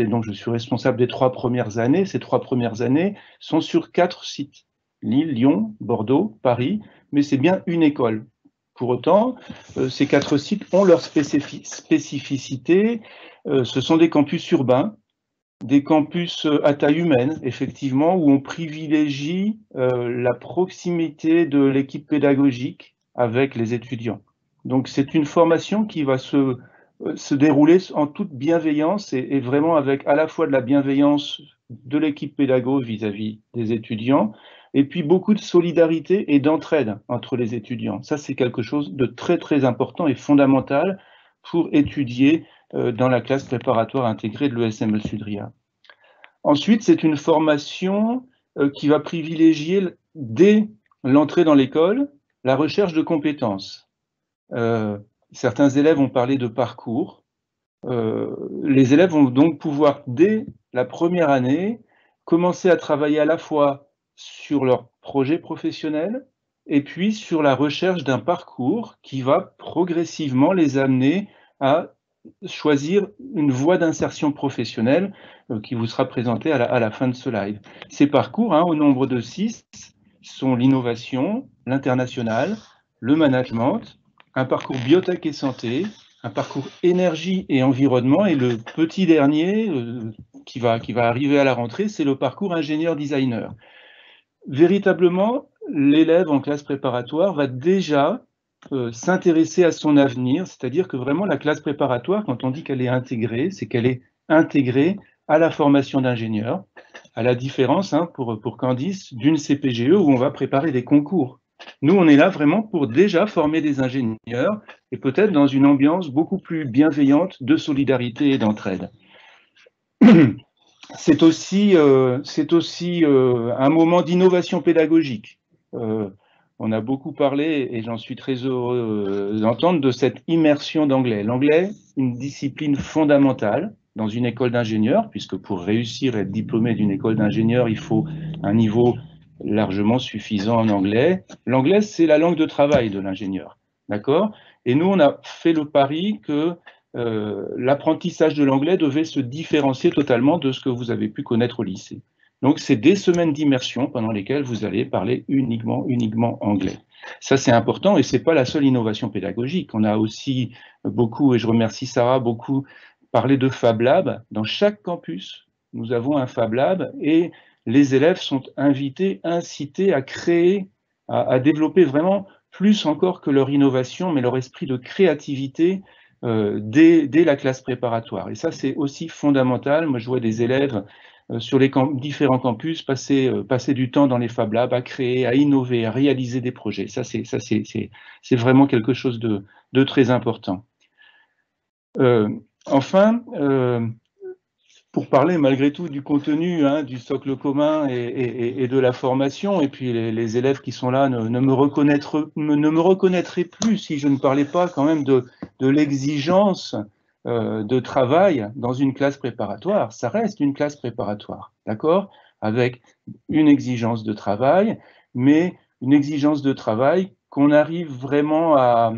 et donc je suis responsable des 3 premières années. Ces 3 premières années sont sur 4 sites, Lille, Lyon, Bordeaux, Paris, mais c'est bien une école. Pour autant, ces 4 sites ont leur spécificité. Ce sont des campus urbains, des campus à taille humaine, effectivement, où on privilégie la proximité de l'équipe pédagogique avec les étudiants. Donc c'est une formation qui va se dérouler en toute bienveillance et vraiment avec à la fois de la bienveillance de l'équipe pédagogique vis-à-vis des étudiants, et puis beaucoup de solidarité et d'entraide entre les étudiants. Ça, c'est quelque chose de très, très important et fondamental pour étudier dans la classe préparatoire intégrée de l'ESME Sudria. Ensuite, c'est une formation qui va privilégier, dès l'entrée dans l'école, la recherche de compétences. Certains élèves ont parlé de parcours. Les élèves vont donc pouvoir, dès la première année, commencer à travailler à la fois sur leur projet professionnel et puis sur la recherche d'un parcours qui va progressivement les amener à choisir une voie d'insertion professionnelle qui vous sera présentée à la fin de ce live. Ces parcours, au nombre de 6, sont l'innovation, l'international, le management, un parcours biotech et santé, un parcours énergie et environnement, et le petit dernier qui va arriver à la rentrée, c'est le parcours ingénieur-designer. Véritablement, l'élève en classe préparatoire va déjà s'intéresser à son avenir, c'est-à-dire que vraiment la classe préparatoire, quand on dit qu'elle est intégrée, c'est qu'elle est intégrée à la formation d'ingénieur, à la différence, pour Candice, d'une CPGE où on va préparer des concours. Nous, on est là vraiment pour déjà former des ingénieurs et peut-être dans une ambiance beaucoup plus bienveillante de solidarité et d'entraide. C'est aussi un moment d'innovation pédagogique. On a beaucoup parlé, et j'en suis très heureux d'entendre, de cette immersion d'anglais. L'anglais, une discipline fondamentale dans une école d'ingénieur, puisque pour réussir et être diplômé d'une école d'ingénieur, il faut un niveau largement suffisant en anglais. L'anglais, c'est la langue de travail de l'ingénieur, d'accord? Et nous, on a fait le pari que l'apprentissage de l'anglais devait se différencier totalement de ce que vous avez pu connaître au lycée. Donc, c'est des semaines d'immersion pendant lesquelles vous allez parler uniquement anglais. Ça, c'est important et ce n'est pas la seule innovation pédagogique. On a aussi beaucoup, et je remercie Sarah, beaucoup parlé de Fab Lab. Dans chaque campus, nous avons un Fab Lab et les élèves sont invités, incités à créer, à développer vraiment plus encore que leur innovation, mais leur esprit de créativité dès la classe préparatoire. Et ça, c'est aussi fondamental. Moi, je vois des élèves sur les différents campus passer du temps dans les Fab Labs à créer, à innover, à réaliser des projets. Ça, c'est vraiment quelque chose de très important. Enfin, pour parler malgré tout du contenu, du socle commun et de la formation, et puis les élèves qui sont là ne me reconnaîtraient plus si je ne parlais pas quand même de l'exigence de travail dans une classe préparatoire. Ça reste une classe préparatoire, d'accord? Avec une exigence de travail, mais une exigence de travail qu'on arrive vraiment à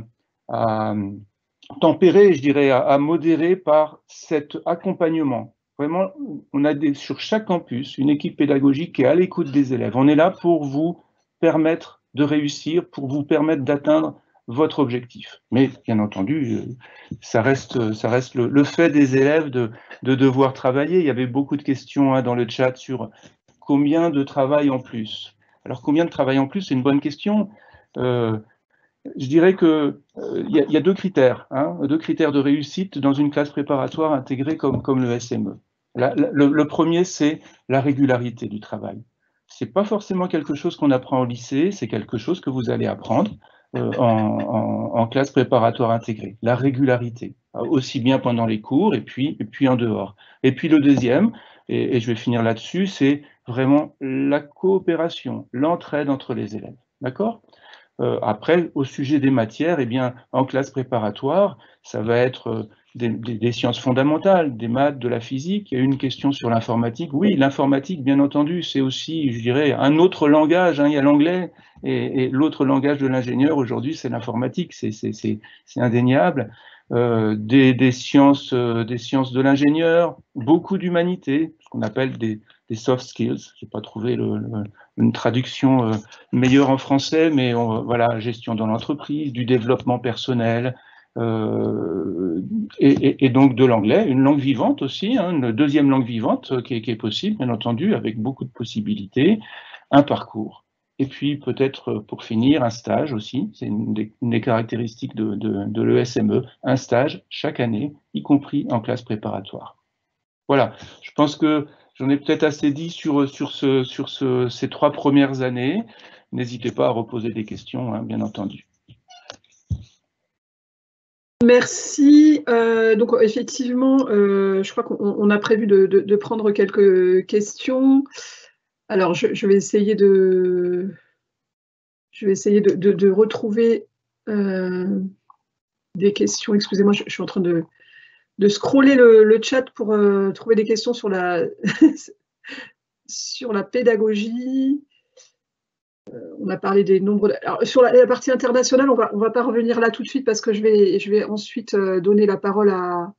tempérer, je dirais, à modérer par cet accompagnement. Vraiment, on a sur chaque campus une équipe pédagogique qui est à l'écoute des élèves. On est là pour vous permettre de réussir, pour vous permettre d'atteindre votre objectif. Mais bien entendu, ça reste le fait des élèves de devoir travailler. Il y avait beaucoup de questions dans le chat sur combien de travail en plus. Alors, combien de travail en plus, c'est une bonne question. Je dirais qu'il y a deux critères de réussite dans une classe préparatoire intégrée comme le SME. Le premier, c'est la régularité du travail. Ce n'est pas forcément quelque chose qu'on apprend au lycée, c'est quelque chose que vous allez apprendre en classe préparatoire intégrée. La régularité, aussi bien pendant les cours et puis en dehors. Et puis le deuxième, et je vais finir là-dessus, c'est vraiment la coopération, l'entraide entre les élèves. D'accord ? Après, au sujet des matières, eh bien, en classe préparatoire, ça va être des sciences fondamentales, des maths, de la physique. Il y a une question sur l'informatique. Oui, l'informatique, bien entendu, c'est aussi, je dirais, un autre langage. Il y a l'anglais et l'autre langage de l'ingénieur aujourd'hui, c'est l'informatique. C'est indéniable. Des sciences de l'ingénieur, beaucoup d'humanité, ce qu'on appelle des soft skills. Je n'ai pas trouvé une traduction meilleure en français, mais voilà, gestion dans l'entreprise, du développement personnel, et donc de l'anglais, une langue vivante aussi, une deuxième langue vivante qui est possible, bien entendu, avec beaucoup de possibilités, un parcours. Et puis peut-être pour finir, un stage aussi, c'est une des caractéristiques de l'ESME, un stage chaque année, y compris en classe préparatoire. Voilà, je pense que j'en ai peut-être assez dit sur ces 3 premières années. N'hésitez pas à reposer des questions, bien entendu. Merci. Donc effectivement, je crois qu'on a prévu de prendre quelques questions. Alors, je vais essayer de retrouver des questions. Excusez-moi, je suis en train de scroller le chat pour trouver des questions sur la pédagogie. On a parlé des nombres. Alors, sur la partie internationale, on va pas revenir là tout de suite parce que je vais ensuite donner la parole à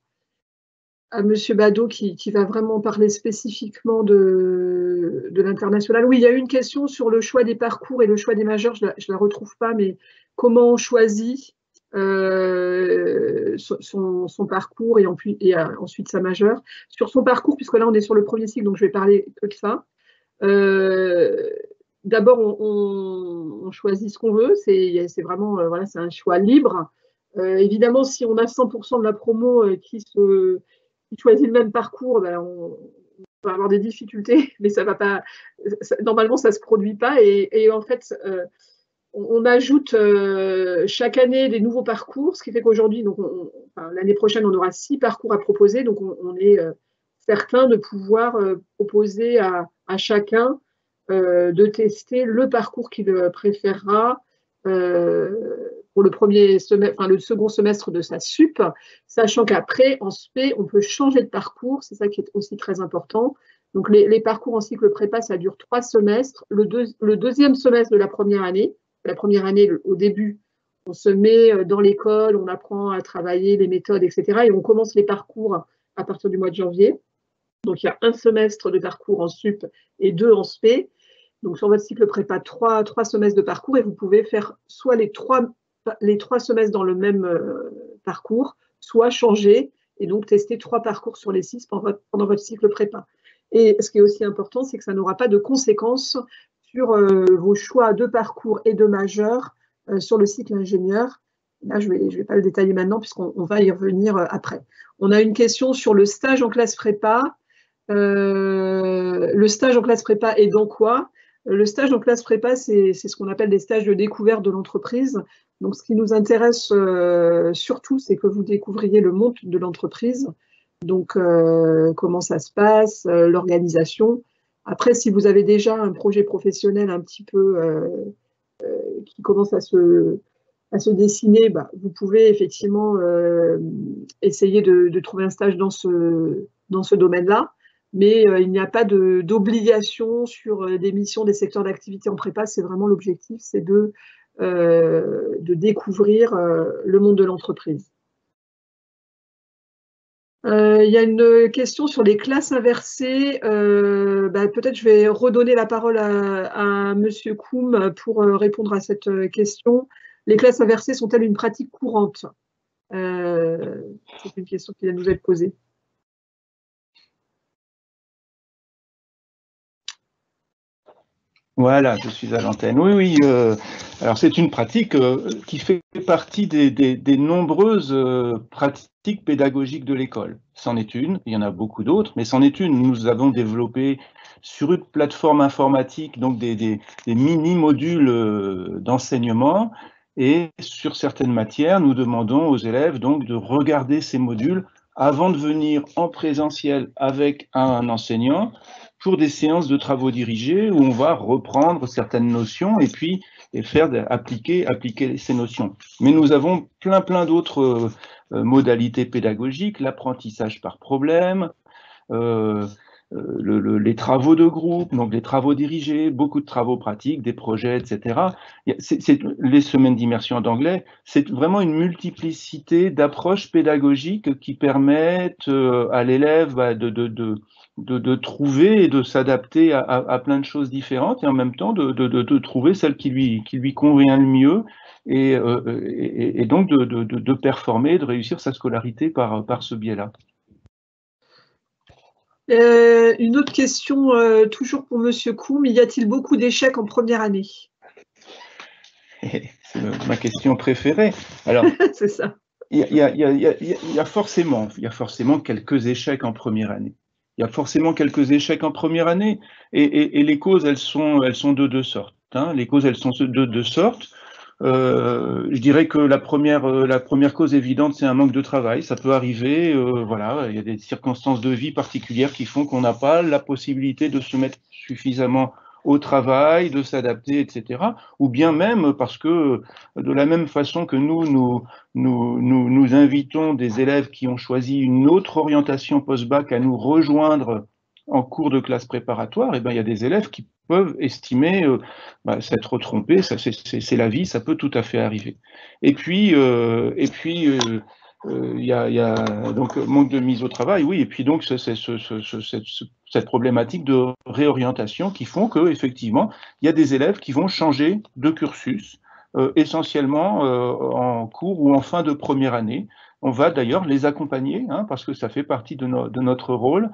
Monsieur Badeau qui va vraiment parler spécifiquement de l'international. Oui, il y a eu une question sur le choix des parcours et le choix des majeurs. Je la retrouve pas, mais comment on choisit son parcours et ensuite sa majeure. Sur son parcours, puisque là on est sur le premier cycle, donc je vais parler que de ça. d'abord, on choisit ce qu'on veut. C'est vraiment voilà, c'est un choix libre. Évidemment, si on a 100% de la promo qui choisit le même parcours, ben, on va avoir des difficultés, mais ça va pas. Normalement, ça se produit pas. Et en fait, on ajoute chaque année des nouveaux parcours, ce qui fait qu'aujourd'hui, donc l'année prochaine, on aura 6 parcours à proposer. Donc, on est certain de pouvoir proposer à chacun de tester le parcours qu'il préférera pour le second semestre de sa sup, sachant qu'après, en spé, on peut changer de parcours. C'est ça qui est aussi très important. Donc, les parcours en cycle prépa, ça dure 3 semestres. Le deuxième semestre de la première année, au début, on se met dans l'école, on apprend à travailler les méthodes, etc. Et on commence les parcours à partir du mois de janvier. Donc, il y a 1 semestre de parcours en sup et 2 en spé. Donc, sur votre cycle prépa, 3 semestres de parcours et vous pouvez faire soit les 3 semestres dans le même parcours, soit changer et donc tester 3 parcours sur les 6 pendant votre cycle prépa. Et ce qui est aussi important, c'est que ça n'aura pas de conséquences sur vos choix de parcours et de majeur sur le cycle ingénieur. Là, je vais pas le détailler maintenant puisqu'on va y revenir après. On a une question sur le stage en classe prépa. Le stage en classe prépa est dans quoi? Le stage en classe prépa, c'est ce qu'on appelle des stages de découverte de l'entreprise. Donc, ce qui nous intéresse surtout, c'est que vous découvriez le monde de l'entreprise. Donc, comment ça se passe, l'organisation. Après, si vous avez déjà un projet professionnel un petit peu qui commence à se dessiner, bah, vous pouvez effectivement essayer de trouver un stage dans ce domaine-là. Mais il n'y a pas d'obligation sur des missions, des secteurs d'activité en prépa. C'est vraiment l'objectif, c'est de découvrir le monde de l'entreprise. Il y a une question sur les classes inversées. Peut-être je vais redonner la parole à Monsieur Koum pour répondre à cette question. Les classes inversées sont-elles une pratique courante? C'est une question qui vient de nous être posée. Voilà, je suis à l'antenne. Oui. Alors c'est une pratique qui fait partie des nombreuses pratiques pédagogiques de l'école. C'en est une, il y en a beaucoup d'autres, mais c'en est une. Nous avons développé sur une plateforme informatique donc des mini-modules d'enseignement, et sur certaines matières, nous demandons aux élèves donc de regarder ces modules avant de venir en présentiel avec un enseignant pour des séances de travaux dirigés où on va reprendre certaines notions et puis appliquer ces notions. Mais nous avons plein d'autres modalités pédagogiques, l'apprentissage par problème, les travaux de groupe, donc les travaux dirigés, beaucoup de travaux pratiques, des projets, etc. Les semaines d'immersion d'anglais, c'est vraiment une multiplicité d'approches pédagogiques qui permettent à l'élève de trouver et de s'adapter à plein de choses différentes et en même temps de trouver celle qui lui convient le mieux et donc de performer, de réussir sa scolarité par ce biais-là. Une autre question, toujours pour Monsieur Koum. Y a-t-il beaucoup d'échecs en première année? C'est ma question préférée. Alors, c'est ça. Il y a forcément quelques échecs en première année. Il y a forcément quelques échecs en première année et les causes, elles sont de deux sortes. Hein. Les causes, elles sont de deux sortes. Je dirais que la première cause évidente, c'est un manque de travail. Ça peut arriver, voilà, il y a des circonstances de vie particulières qui font qu'on n'a pas la possibilité de se mettre suffisamment au travail, de s'adapter, etc. Ou bien même parce que de la même façon que nous invitons des élèves qui ont choisi une autre orientation post-bac à nous rejoindre en cours de classe préparatoire, et ben, il y a des élèves qui peuvent estimer s'être trompés, c'est la vie, ça peut tout à fait arriver. Et puis il y a donc manque de mise au travail, oui, et puis donc cette problématique de réorientation qui font que effectivement il y a des élèves qui vont changer de cursus essentiellement en cours ou en fin de première année. On va d'ailleurs les accompagner, hein, parce que ça fait partie de notre rôle.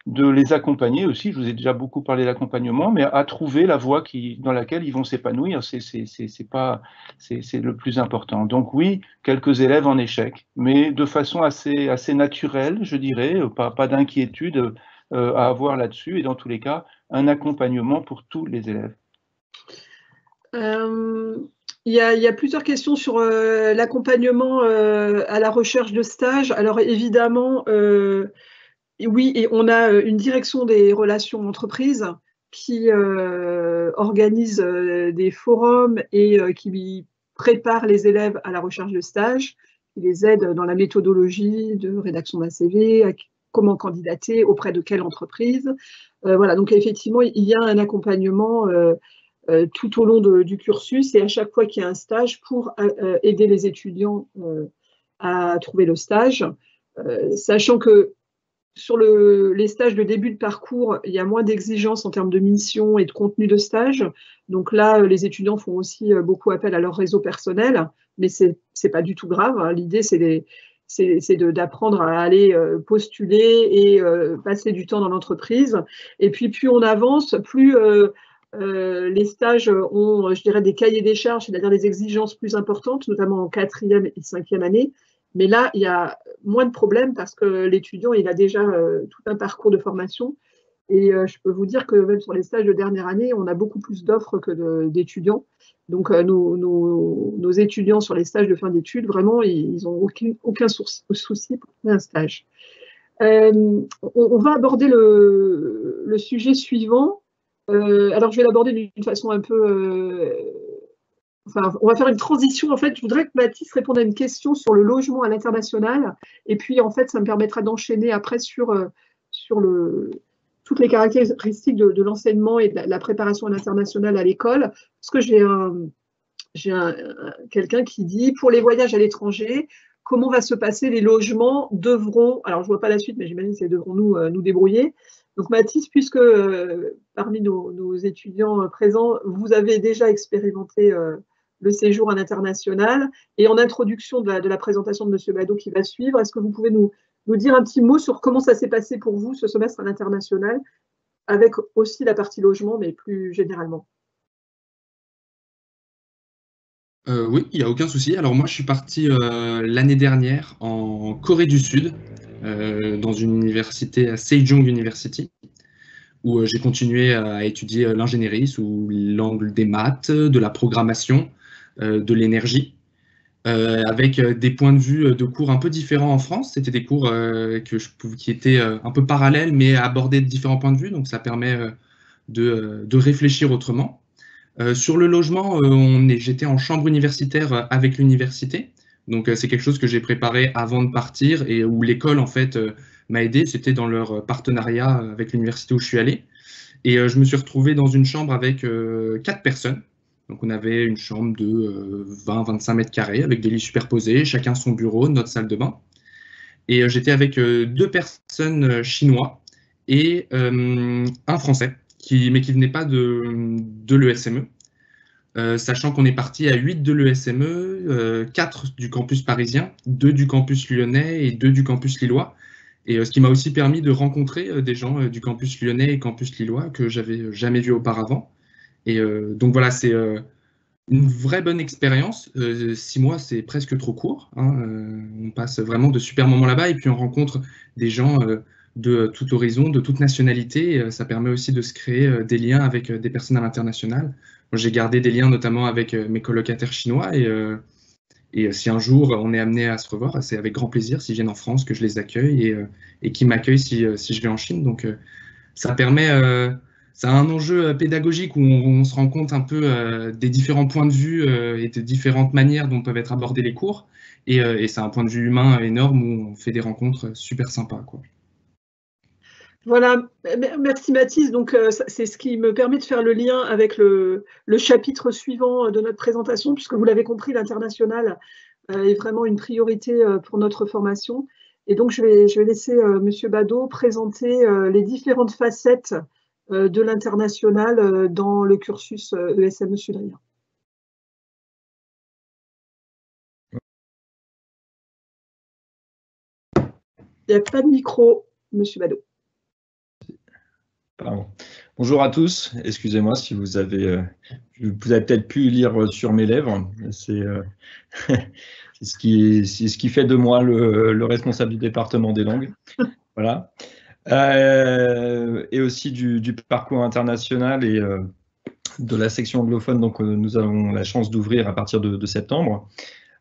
de les accompagner aussi, je vous ai déjà beaucoup parlé d'accompagnement, mais à trouver la voie dans laquelle ils vont s'épanouir, c'est le plus important. Donc oui, quelques élèves en échec, mais de façon assez naturelle, je dirais, pas d'inquiétude à avoir là-dessus, et dans tous les cas, un accompagnement pour tous les élèves. Il y a plusieurs questions sur l'accompagnement à la recherche de stage. Alors évidemment, oui, et on a une direction des relations entreprises qui organise des forums et qui prépare les élèves à la recherche de stage, qui les aide dans la méthodologie de rédaction d'un CV, comment candidater, auprès de quelle entreprise. Voilà, donc effectivement, il y a un accompagnement tout au long du cursus et à chaque fois qu'il y a un stage pour aider les étudiants à trouver le stage, sachant que sur les stages de début de parcours, il y a moins d'exigences en termes de mission et de contenu de stage. Donc là, les étudiants font aussi beaucoup appel à leur réseau personnel, mais c'est pas du tout grave, hein. L'idée, c'est d'apprendre à aller postuler et passer du temps dans l'entreprise. Et puis, plus on avance, plus les stages ont, je dirais, des cahiers des charges, c'est-à-dire des exigences plus importantes, notamment en 4e et 5e année. Mais là, il y a moins de problèmes parce que l'étudiant, il a déjà tout un parcours de formation. Et je peux vous dire que même sur les stages de dernière année, on a beaucoup plus d'offres que d'étudiants. Donc, nos étudiants sur les stages de fin d'études, vraiment, ils n'ont aucun souci pour trouver un stage. On va aborder le sujet suivant. Alors, je vais l'aborder d'une façon un peu... Enfin, on va faire une transition. En fait, je voudrais que Mathis réponde à une question sur le logement à l'international. Et puis, en fait, ça me permettra d'enchaîner après sur toutes les caractéristiques de l'enseignement et de la préparation à l'international à l'école. Parce que j'ai quelqu'un qui dit, pour les voyages à l'étranger, comment va se passer les logements devront, alors je ne vois pas la suite, mais j'imagine que c'est devront nous débrouiller. Donc Mathis, puisque parmi nos étudiants présents, vous avez déjà expérimenté le séjour à l'international, et en introduction de la présentation de M. Badeau qui va suivre, est-ce que vous pouvez nous dire un petit mot sur comment ça s'est passé pour vous ce semestre à l'international, avec aussi la partie logement, mais plus généralement? Oui, il n'y a aucun souci. Alors moi, je suis parti l'année dernière en Corée du Sud, dans une université, à Sejong University, où j'ai continué à étudier l'ingénierie sous l'angle des maths, de la programmation, de l'énergie, avec des points de vue de cours un peu différents en France. C'était des cours qui étaient un peu parallèles, mais abordaient de différents points de vue, donc ça permet de réfléchir autrement. Sur le logement, j'étais en chambre universitaire avec l'université. Donc, c'est quelque chose que j'ai préparé avant de partir et où l'école, en fait, m'a aidé. C'était dans leur partenariat avec l'université où je suis allé. Et je me suis retrouvé dans une chambre avec 4 personnes. Donc, on avait une chambre de 20-25 mètres carrés avec des lits superposés, chacun son bureau, notre salle de bain. Et j'étais avec 2 personnes chinois et un Français, mais qui ne venait pas de l'ESME. Sachant qu'on est parti à 8 de l'ESME, 4 du campus parisien, 2 du campus lyonnais et 2 du campus lillois. Et ce qui m'a aussi permis de rencontrer des gens du campus lyonnais et campus lillois que j'avais jamais vus auparavant. Et donc voilà, c'est une vraie bonne expérience. 6 mois, c'est presque trop court, hein. On passe vraiment de super moments là-bas et puis on rencontre des gens de tout horizon, de toute nationalité. Ça permet aussi de se créer des liens avec des personnes à l'international. J'ai gardé des liens notamment avec mes colocataires chinois et si un jour on est amené à se revoir, c'est avec grand plaisir s'ils viennent en France que je les accueille et qu'ils m'accueillent si je vais en Chine. Donc ça permet, ça a un enjeu pédagogique où on se rend compte un peu des différents points de vue et des différentes manières dont peuvent être abordés les cours. Et c'est un point de vue humain énorme où on fait des rencontres super sympas, quoi. Voilà, merci Mathis. Donc, c'est ce qui me permet de faire le lien avec le chapitre suivant de notre présentation, puisque vous l'avez compris, l'international est vraiment une priorité pour notre formation. Et donc, je vais laisser M. Badeau présenter les différentes facettes de l'international dans le cursus ESME Sudrien. Il n'y a pas de micro, M. Badeau. Pardon. Bonjour à tous, excusez-moi si vous avez peut-être pu lire sur mes lèvres, c'est ce qui fait de moi le responsable du département des langues. Voilà. Et aussi du parcours international et de la section anglophone, donc nous avons la chance d'ouvrir à partir de septembre.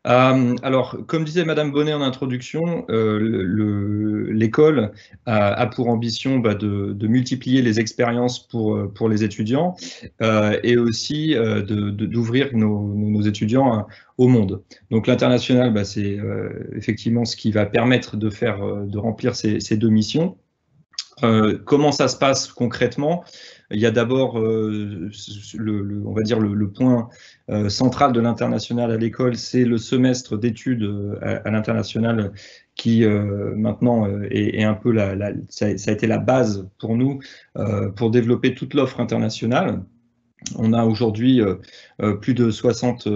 Alors, comme disait Madame Bonnet en introduction, l'école a pour ambition de multiplier les expériences pour les étudiants et aussi d'ouvrir nos étudiants au monde. Donc l'international, c'est effectivement ce qui va permettre de remplir ces deux missions. Comment ça se passe concrètement? Il y a d'abord, on va dire le point central de l'international à l'école, c'est le semestre d'études à l'international qui maintenant est un peu ça a été la base pour nous pour développer toute l'offre internationale. On a aujourd'hui plus de 60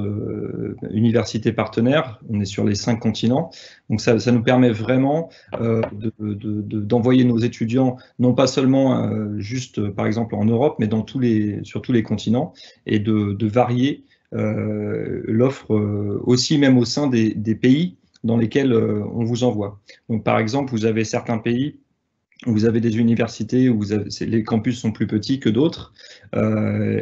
universités partenaires, on est sur les 5 continents, donc ça nous permet vraiment d'envoyer nos étudiants, non pas seulement juste par exemple en Europe, mais sur tous les continents, et de varier l'offre aussi même au sein des pays dans lesquels on vous envoie. Donc par exemple, vous avez certains pays où vous avez des universités où les campus sont plus petits que d'autres,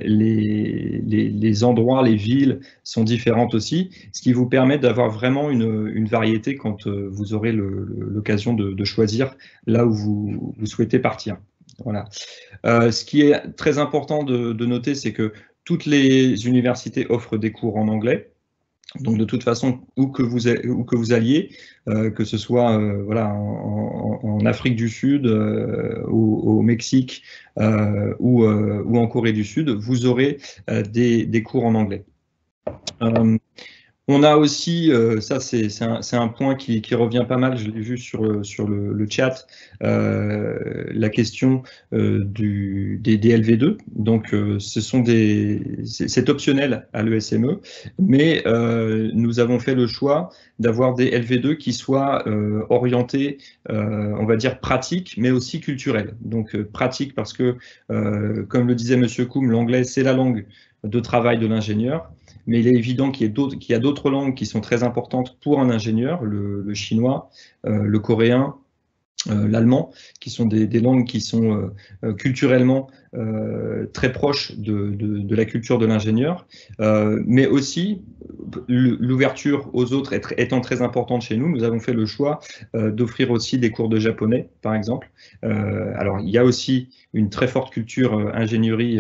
les endroits, les villes sont différentes aussi, ce qui vous permet d'avoir vraiment une variété quand vous aurez l'occasion de choisir là où vous souhaitez partir. Voilà. Ce qui est très important de noter, c'est que toutes les universités offrent des cours en anglais. Donc de toute façon, où que vous alliez, que ce soit voilà, en Afrique du Sud, au Mexique ou en Corée du Sud, vous aurez des cours en anglais. On a aussi, ça c'est un point qui revient pas mal, je l'ai vu sur le chat, la question des LV2. Donc c'est optionnel à l'ESME, mais nous avons fait le choix d'avoir des LV2 qui soient orientés, on va dire pratiques, mais aussi culturels. Donc pratique parce que, comme le disait Monsieur Koum, l'anglais c'est la langue de travail de l'ingénieur. Mais il est évident qu'il y a d'autres langues qui sont très importantes pour un ingénieur, le chinois, le coréen, l'allemand, qui sont des langues qui sont culturellement très proches de la culture de l'ingénieur, mais aussi l'ouverture aux autres étant très importante chez nous, nous avons fait le choix d'offrir aussi des cours de japonais, par exemple. Alors, il y a aussi une très forte culture ingénierie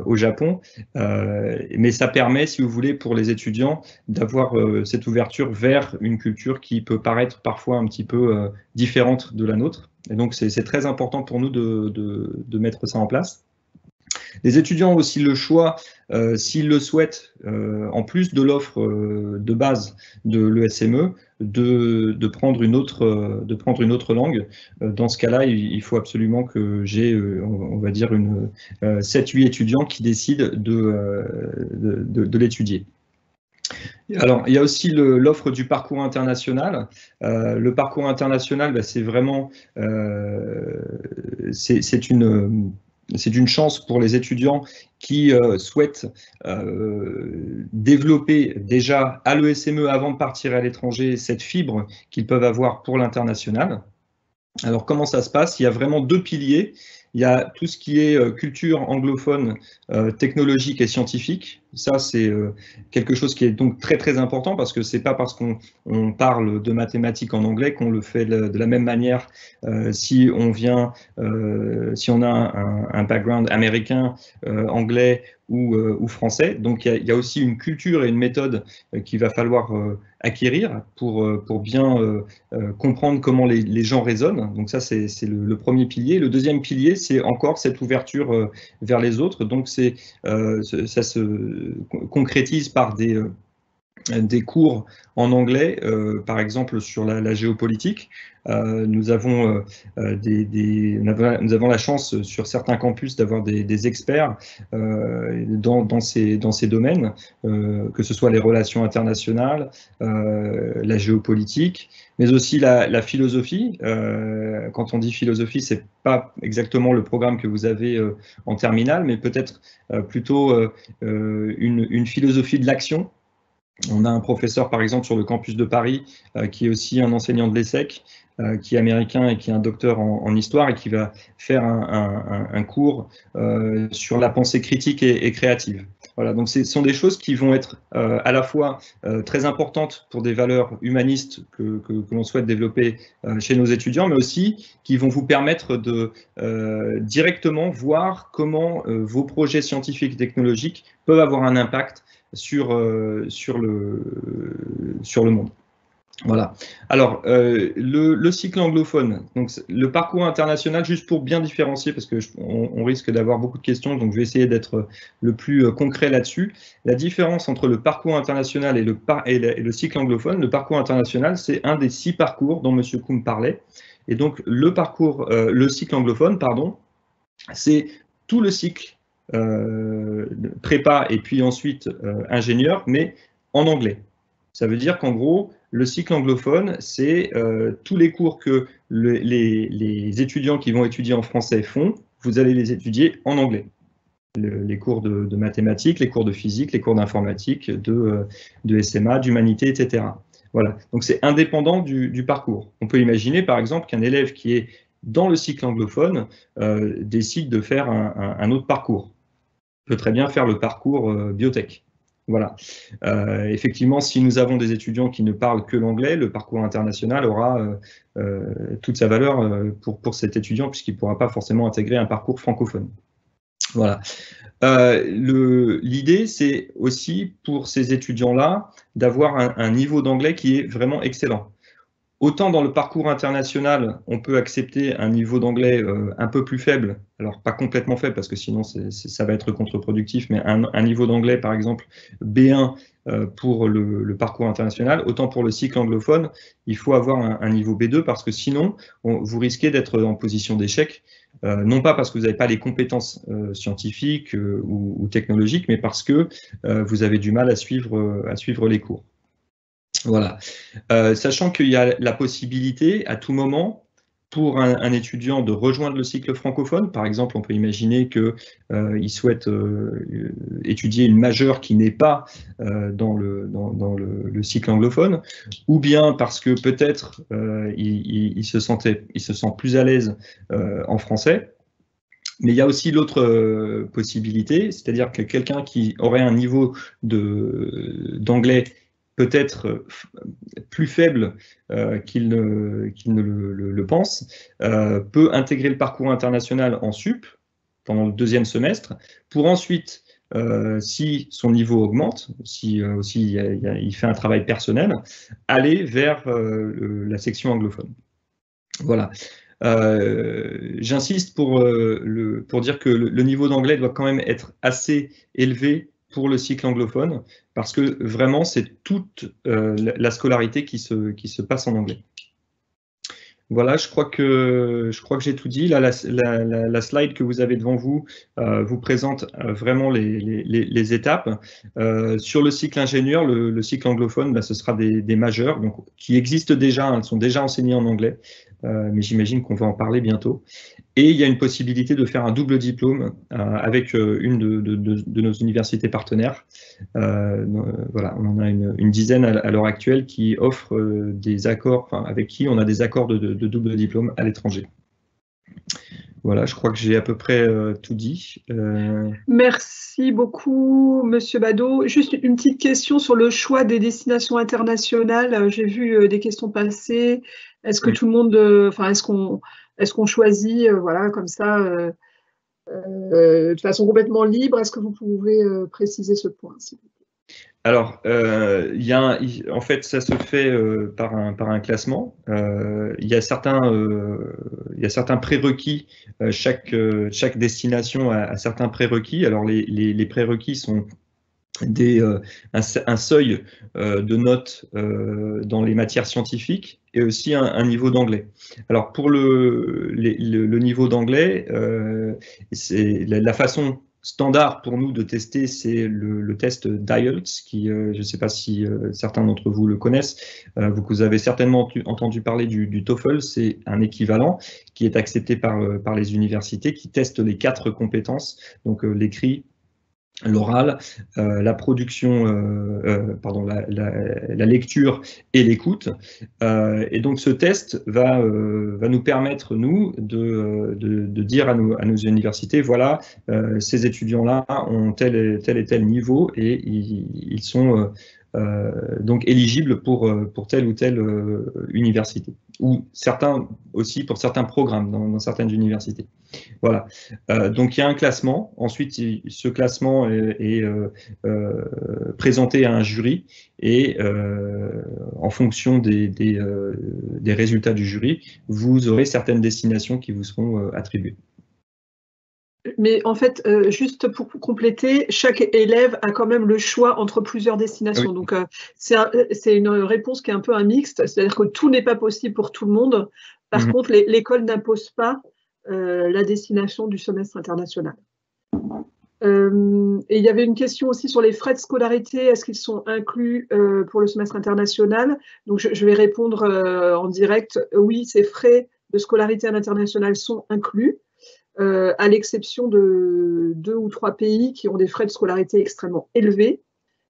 au Japon, mais ça permet, si vous voulez, pour les étudiants, d'avoir cette ouverture vers une culture qui peut paraître parfois un petit peu différente de la nôtre. Et donc, c'est très important pour nous de mettre ça en place. Les étudiants ont aussi le choix, s'ils le souhaitent, en plus de l'offre de base de l'ESME, de prendre une autre langue. Dans ce cas-là, il faut absolument que j'ai, on va dire, 7-8 étudiants qui décident de l'étudier. Alors, il y a aussi l'offre du parcours international. Le parcours international, c'est vraiment, c'est une chance pour les étudiants qui souhaitent développer déjà à l'ESME avant de partir à l'étranger cette fibre qu'ils peuvent avoir pour l'international. Alors comment ça se passe? Il y a vraiment 2 piliers. Il y a tout ce qui est culture anglophone, technologique et scientifique. Ça, c'est quelque chose qui est donc très très important parce que c'est pas parce qu'on parle de mathématiques en anglais qu'on le fait de la même manière si on a un background américain, anglais ou français. Donc il y a aussi une culture et une méthode qu'il va falloir acquérir pour bien comprendre comment les gens raisonnent. Donc ça, c'est le premier pilier. Le deuxième pilier, c'est encore cette ouverture vers les autres. Donc ça se concrétise par des cours en anglais, par exemple sur la géopolitique. Nous avons la chance sur certains campus d'avoir des experts dans ces domaines, que ce soit les relations internationales, la géopolitique, mais aussi la philosophie. Quand on dit philosophie, c'est pas exactement le programme que vous avez en terminale, mais peut-être plutôt une philosophie de l'action. On a un professeur, par exemple, sur le campus de Paris, qui est aussi un enseignant de l'ESSEC, qui est américain et qui est un docteur en histoire et qui va faire un cours sur la pensée critique et créative. Voilà, donc ce sont des choses qui vont être à la fois très importantes pour des valeurs humanistes que l'on souhaite développer chez nos étudiants, mais aussi qui vont vous permettre de directement voir comment vos projets scientifiques et technologiques peuvent avoir un impact sur le monde. Voilà. Alors, le cycle anglophone, donc le parcours international, juste pour bien différencier, parce qu'on risque d'avoir beaucoup de questions, donc je vais essayer d'être le plus concret là-dessus. La différence entre le parcours international et le cycle anglophone, le parcours international, c'est un des 6 parcours dont M. Koum parlait. Et donc, le cycle anglophone, pardon, c'est tout le cycle prépa et puis ensuite ingénieur, mais en anglais. Ça veut dire qu'en gros, le cycle anglophone, c'est tous les cours que les étudiants qui vont étudier en français font, vous allez les étudier en anglais. Les cours de mathématiques, les cours de physique, les cours d'informatique, de SMA, d'humanité, etc. Voilà. Donc c'est indépendant du parcours. On peut imaginer par exemple qu'un élève qui est dans le cycle anglophone décide de faire un autre parcours. Peut très bien faire le parcours biotech. Voilà. Effectivement, si nous avons des étudiants qui ne parlent que l'anglais, le parcours international aura toute sa valeur pour cet étudiant, puisqu'il ne pourra pas forcément intégrer un parcours francophone. Voilà. L'idée, c'est aussi pour ces étudiants-là d'avoir un niveau d'anglais qui est vraiment excellent. Autant dans le parcours international, on peut accepter un niveau d'anglais un peu plus faible, alors pas complètement faible parce que sinon ça va être contre-productif, mais un niveau d'anglais par exemple B1 pour le parcours international, autant pour le cycle anglophone, il faut avoir un niveau B2 parce que sinon vous risquez d'être en position d'échec, non pas parce que vous n'avez pas les compétences scientifiques ou technologiques, mais parce que vous avez du mal à suivre les cours. Voilà, sachant qu'il y a la possibilité à tout moment pour un étudiant de rejoindre le cycle francophone. Par exemple, on peut imaginer qu'il souhaite étudier une majeure qui n'est pas dans le cycle anglophone, ou bien parce que peut-être il se sent plus à l'aise en français. Mais il y a aussi l'autre possibilité, c'est-à-dire que quelqu'un qui aurait un niveau d'anglais peut-être plus faible qu'il ne le pense, peut intégrer le parcours international en sup pendant le 2e semestre, pour ensuite, si son niveau augmente, si aussi il fait un travail personnel, aller vers la section anglophone. Voilà. J'insiste pour dire que le niveau d'anglais doit quand même être assez élevé pour le cycle anglophone, parce que vraiment, c'est toute la scolarité qui se passe en anglais. Voilà, je crois que j'ai tout dit. Là, la slide que vous avez devant vous vous présente vraiment les étapes. Sur le cycle ingénieur, le cycle anglophone, ce sera des majeurs, donc, qui existent déjà, elles sont déjà enseignées en anglais, mais j'imagine qu'on va en parler bientôt. Et il y a une possibilité de faire un double diplôme avec une de nos universités partenaires. Voilà, on en a une dizaine à l'heure actuelle qui offrent des accords, enfin, avec qui on a des accords de double diplôme à l'étranger. Voilà, je crois que j'ai à peu près tout dit. Merci beaucoup, Monsieur Badeau. Juste une petite question sur le choix des destinations internationales. J'ai vu des questions passer. Est-ce que tout le monde, enfin, est-ce qu'on choisit, voilà, comme ça, de façon complètement libre? Est-ce que vous pouvez préciser ce point, s'il vous plaît? Alors, en fait, ça se fait par un classement. Il y a certains prérequis. Chaque destination a certains prérequis. Alors, les prérequis sont un seuil de notes dans les matières scientifiques et aussi un niveau d'anglais. Alors pour le niveau d'anglais, c'est la façon standard pour nous de tester, c'est le test d'IELTS, qui, je ne sais pas si certains d'entre vous le connaissent, vous avez certainement entendu parler du TOEFL, c'est un équivalent qui est accepté par les universités, qui teste les 4 compétences, donc l'écrit, l'oral, la production, la lecture et l'écoute. Et donc ce test va nous permettre, nous, de dire à nos universités, voilà, ces étudiants-là ont tel et tel niveau et ils sont donc éligibles pour telle ou telle université, ou certains aussi pour certains programmes dans certaines universités. Voilà. Donc il y a un classement. Ensuite, ce classement est présenté à un jury et en fonction des résultats du jury, vous aurez certaines destinations qui vous seront attribuées. Mais en fait, juste pour compléter, chaque élève a quand même le choix entre plusieurs destinations. Oui. Donc, c'est une réponse qui est un peu un mixte, c'est-à-dire que tout n'est pas possible pour tout le monde. Par contre, l'école n'impose pas la destination du semestre international. Et il y avait une question aussi sur les frais de scolarité. Est-ce qu'ils sont inclus pour le semestre international? Donc, je vais répondre en direct. Oui, ces frais de scolarité à l'international sont inclus. À l'exception de 2 ou 3 pays qui ont des frais de scolarité extrêmement élevés,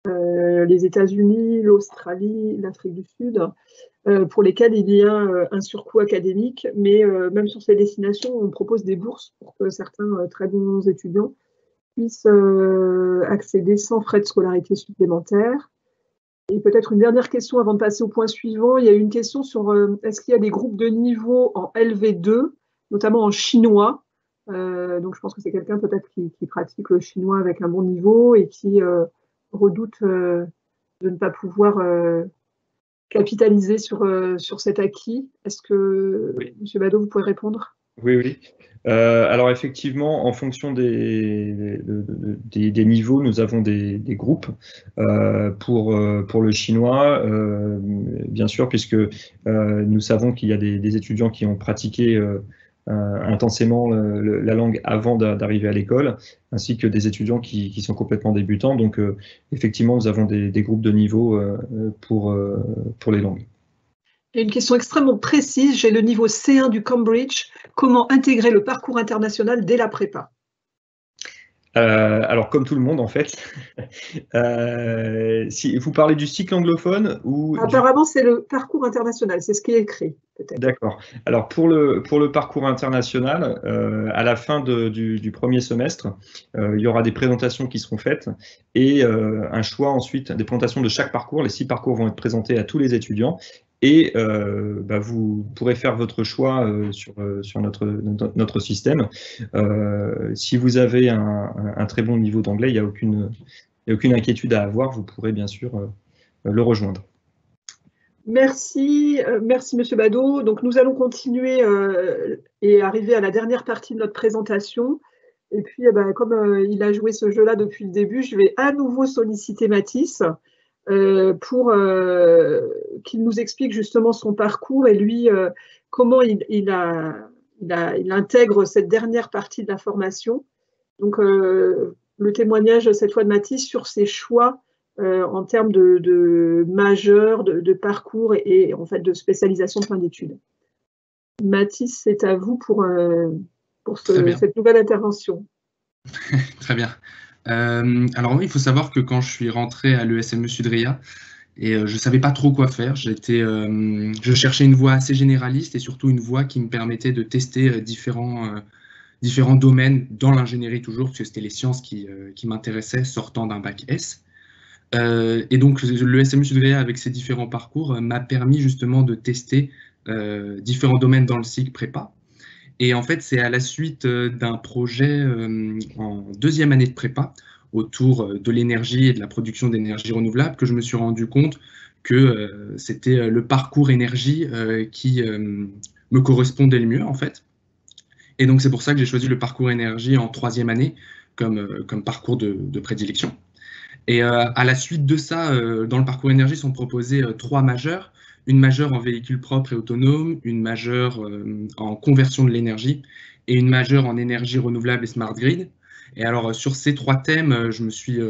les États-Unis, l'Australie, l'Afrique du Sud, pour lesquels il y a un surcoût académique, mais même sur ces destinations, on propose des bourses pour que certains très bons étudiants puissent accéder sans frais de scolarité supplémentaires. Et peut-être une dernière question avant de passer au point suivant. Il y a une question sur est-ce qu'il y a des groupes de niveau en LV2, notamment en chinois. Donc je pense que c'est quelqu'un peut-être qui pratique le chinois avec un bon niveau et qui redoute de ne pas pouvoir capitaliser sur cet acquis. Est-ce que, oui. M. Badeau, vous pouvez répondre? Oui. Alors effectivement, en fonction des niveaux, nous avons des groupes pour le chinois, bien sûr, puisque nous savons qu'il y a des étudiants qui ont pratiqué intensément la langue avant d'arriver à l'école, ainsi que des étudiants qui sont complètement débutants. Donc, effectivement, nous avons des groupes de niveau pour les langues. Et une question extrêmement précise, j'ai le niveau C1 du Cambridge. Comment intégrer le parcours international dès la prépa? Alors, comme tout le monde, en fait, si vous parlez du cycle anglophone ou… Apparemment, c'est le parcours international, c'est ce qui est écrit, peut-être. D'accord. Alors, pour le parcours international, à la fin du premier semestre, il y aura des présentations qui seront faites et un choix ensuite, des présentations de chaque parcours. Les 6 parcours vont être présentés à tous les étudiants. Et vous pourrez faire votre choix sur notre système. Si vous avez un très bon niveau d'anglais, il n'y a aucune inquiétude à avoir, vous pourrez bien sûr le rejoindre. Merci M. Badeau. Donc nous allons continuer et arriver à la dernière partie de notre présentation. Et puis, comme il a joué ce jeu-là depuis le début, je vais à nouveau solliciter Mathis. Pour qu'il nous explique justement son parcours et lui, comment il intègre cette dernière partie de la formation. Donc, le témoignage cette fois de Mathis sur ses choix en termes de majeur, de parcours et en fait de spécialisation de fin d'études. Mathis, c'est à vous pour cette nouvelle intervention. Très bien. Alors oui, il faut savoir que quand je suis rentré à l'ESME Sudria, et je ne savais pas trop quoi faire, je cherchais une voie assez généraliste et surtout une voie qui me permettait de tester différents domaines dans l'ingénierie toujours, parce que c'était les sciences qui m'intéressaient sortant d'un bac S. Et donc l'ESME Sudria avec ses différents parcours m'a permis justement de tester différents domaines dans le cycle prépa. Et en fait, c'est à la suite d'un projet en 2e année de prépa autour de l'énergie et de la production d'énergie renouvelable que je me suis rendu compte que c'était le parcours énergie qui me correspondait le mieux en fait. Et donc c'est pour ça que j'ai choisi le parcours énergie en 3e année comme parcours de prédilection. Et à la suite de ça, dans le parcours énergie sont proposés 3 majeures. Une majeure en véhicule propre et autonome, une majeure en conversion de l'énergie et une majeure en énergie renouvelable et smart grid. Et alors, sur ces 3 thèmes, je me suis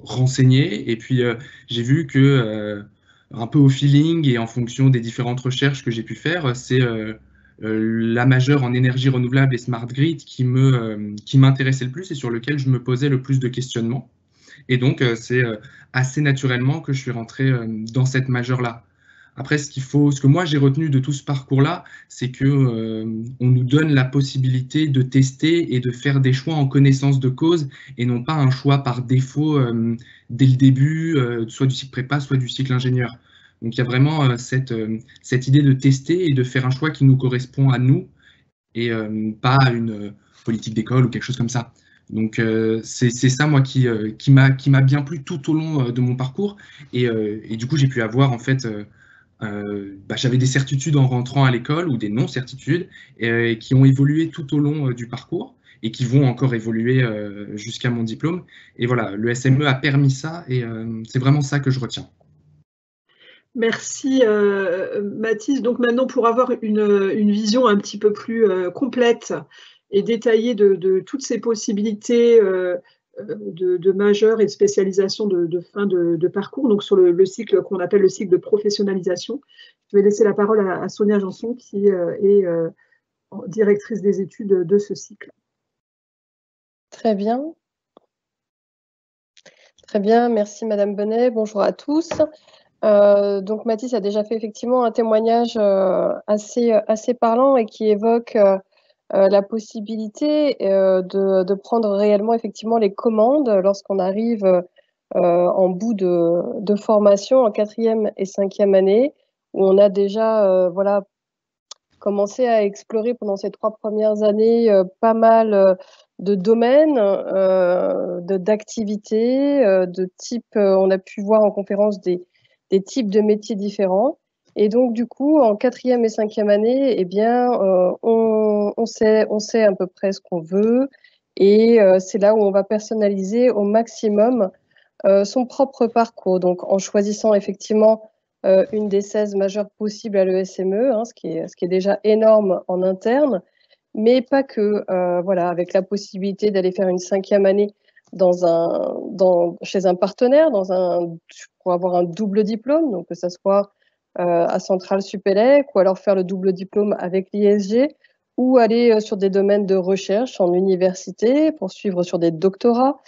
renseigné et puis j'ai vu que, un peu au feeling et en fonction des différentes recherches que j'ai pu faire, c'est la majeure en énergie renouvelable et smart grid qui m'intéressait le plus et sur lequel je me posais le plus de questionnements. Et donc, c'est assez naturellement que je suis rentré dans cette majeure-là. Après, ce que moi j'ai retenu de tout ce parcours-là, c'est que on nous donne la possibilité de tester et de faire des choix en connaissance de cause et non pas un choix par défaut dès le début, soit du cycle prépa, soit du cycle ingénieur. Donc, il y a vraiment cette idée de tester et de faire un choix qui nous correspond à nous et pas à une politique d'école ou quelque chose comme ça. Donc, c'est ça, moi, qui m'a bien plu tout au long de mon parcours. Et du coup, j'ai pu avoir, en fait, j'avais des certitudes en rentrant à l'école ou des non-certitudes qui ont évolué tout au long du parcours et qui vont encore évoluer jusqu'à mon diplôme. Et voilà, le SME a permis ça et c'est vraiment ça que je retiens. Merci Mathis. Donc maintenant, pour avoir une vision un petit peu plus complète et détaillée de toutes ces possibilités de majeure et de spécialisation de fin de parcours, donc sur le cycle qu'on appelle le cycle de professionnalisation, je vais laisser la parole à Sonia Janson qui est directrice des études de ce cycle. Très bien. Très bien, merci Madame Bonnet. Bonjour à tous. Donc Mathis a déjà fait effectivement un témoignage assez parlant et qui évoque la possibilité de prendre réellement effectivement les commandes lorsqu'on arrive en bout de formation en 4e et 5e année, où on a déjà voilà, commencé à explorer pendant ces 3 premières années pas mal de domaines, d'activités, de types, on a pu voir en conférence des types de métiers différents. Et donc, du coup, en 4e et 5e année, eh bien, on sait à peu près ce qu'on veut. Et c'est là où on va personnaliser au maximum son propre parcours. Donc, en choisissant effectivement une des 16 majeures possibles à l'ESME, hein, ce qui est déjà énorme en interne, mais pas que. Voilà, avec la possibilité d'aller faire une 5e année chez un partenaire, pour avoir un double diplôme, donc que ça soit à Centrale Supélec, ou alors faire le double diplôme avec l'ISG, ou aller sur des domaines de recherche en université, poursuivre sur des doctorats.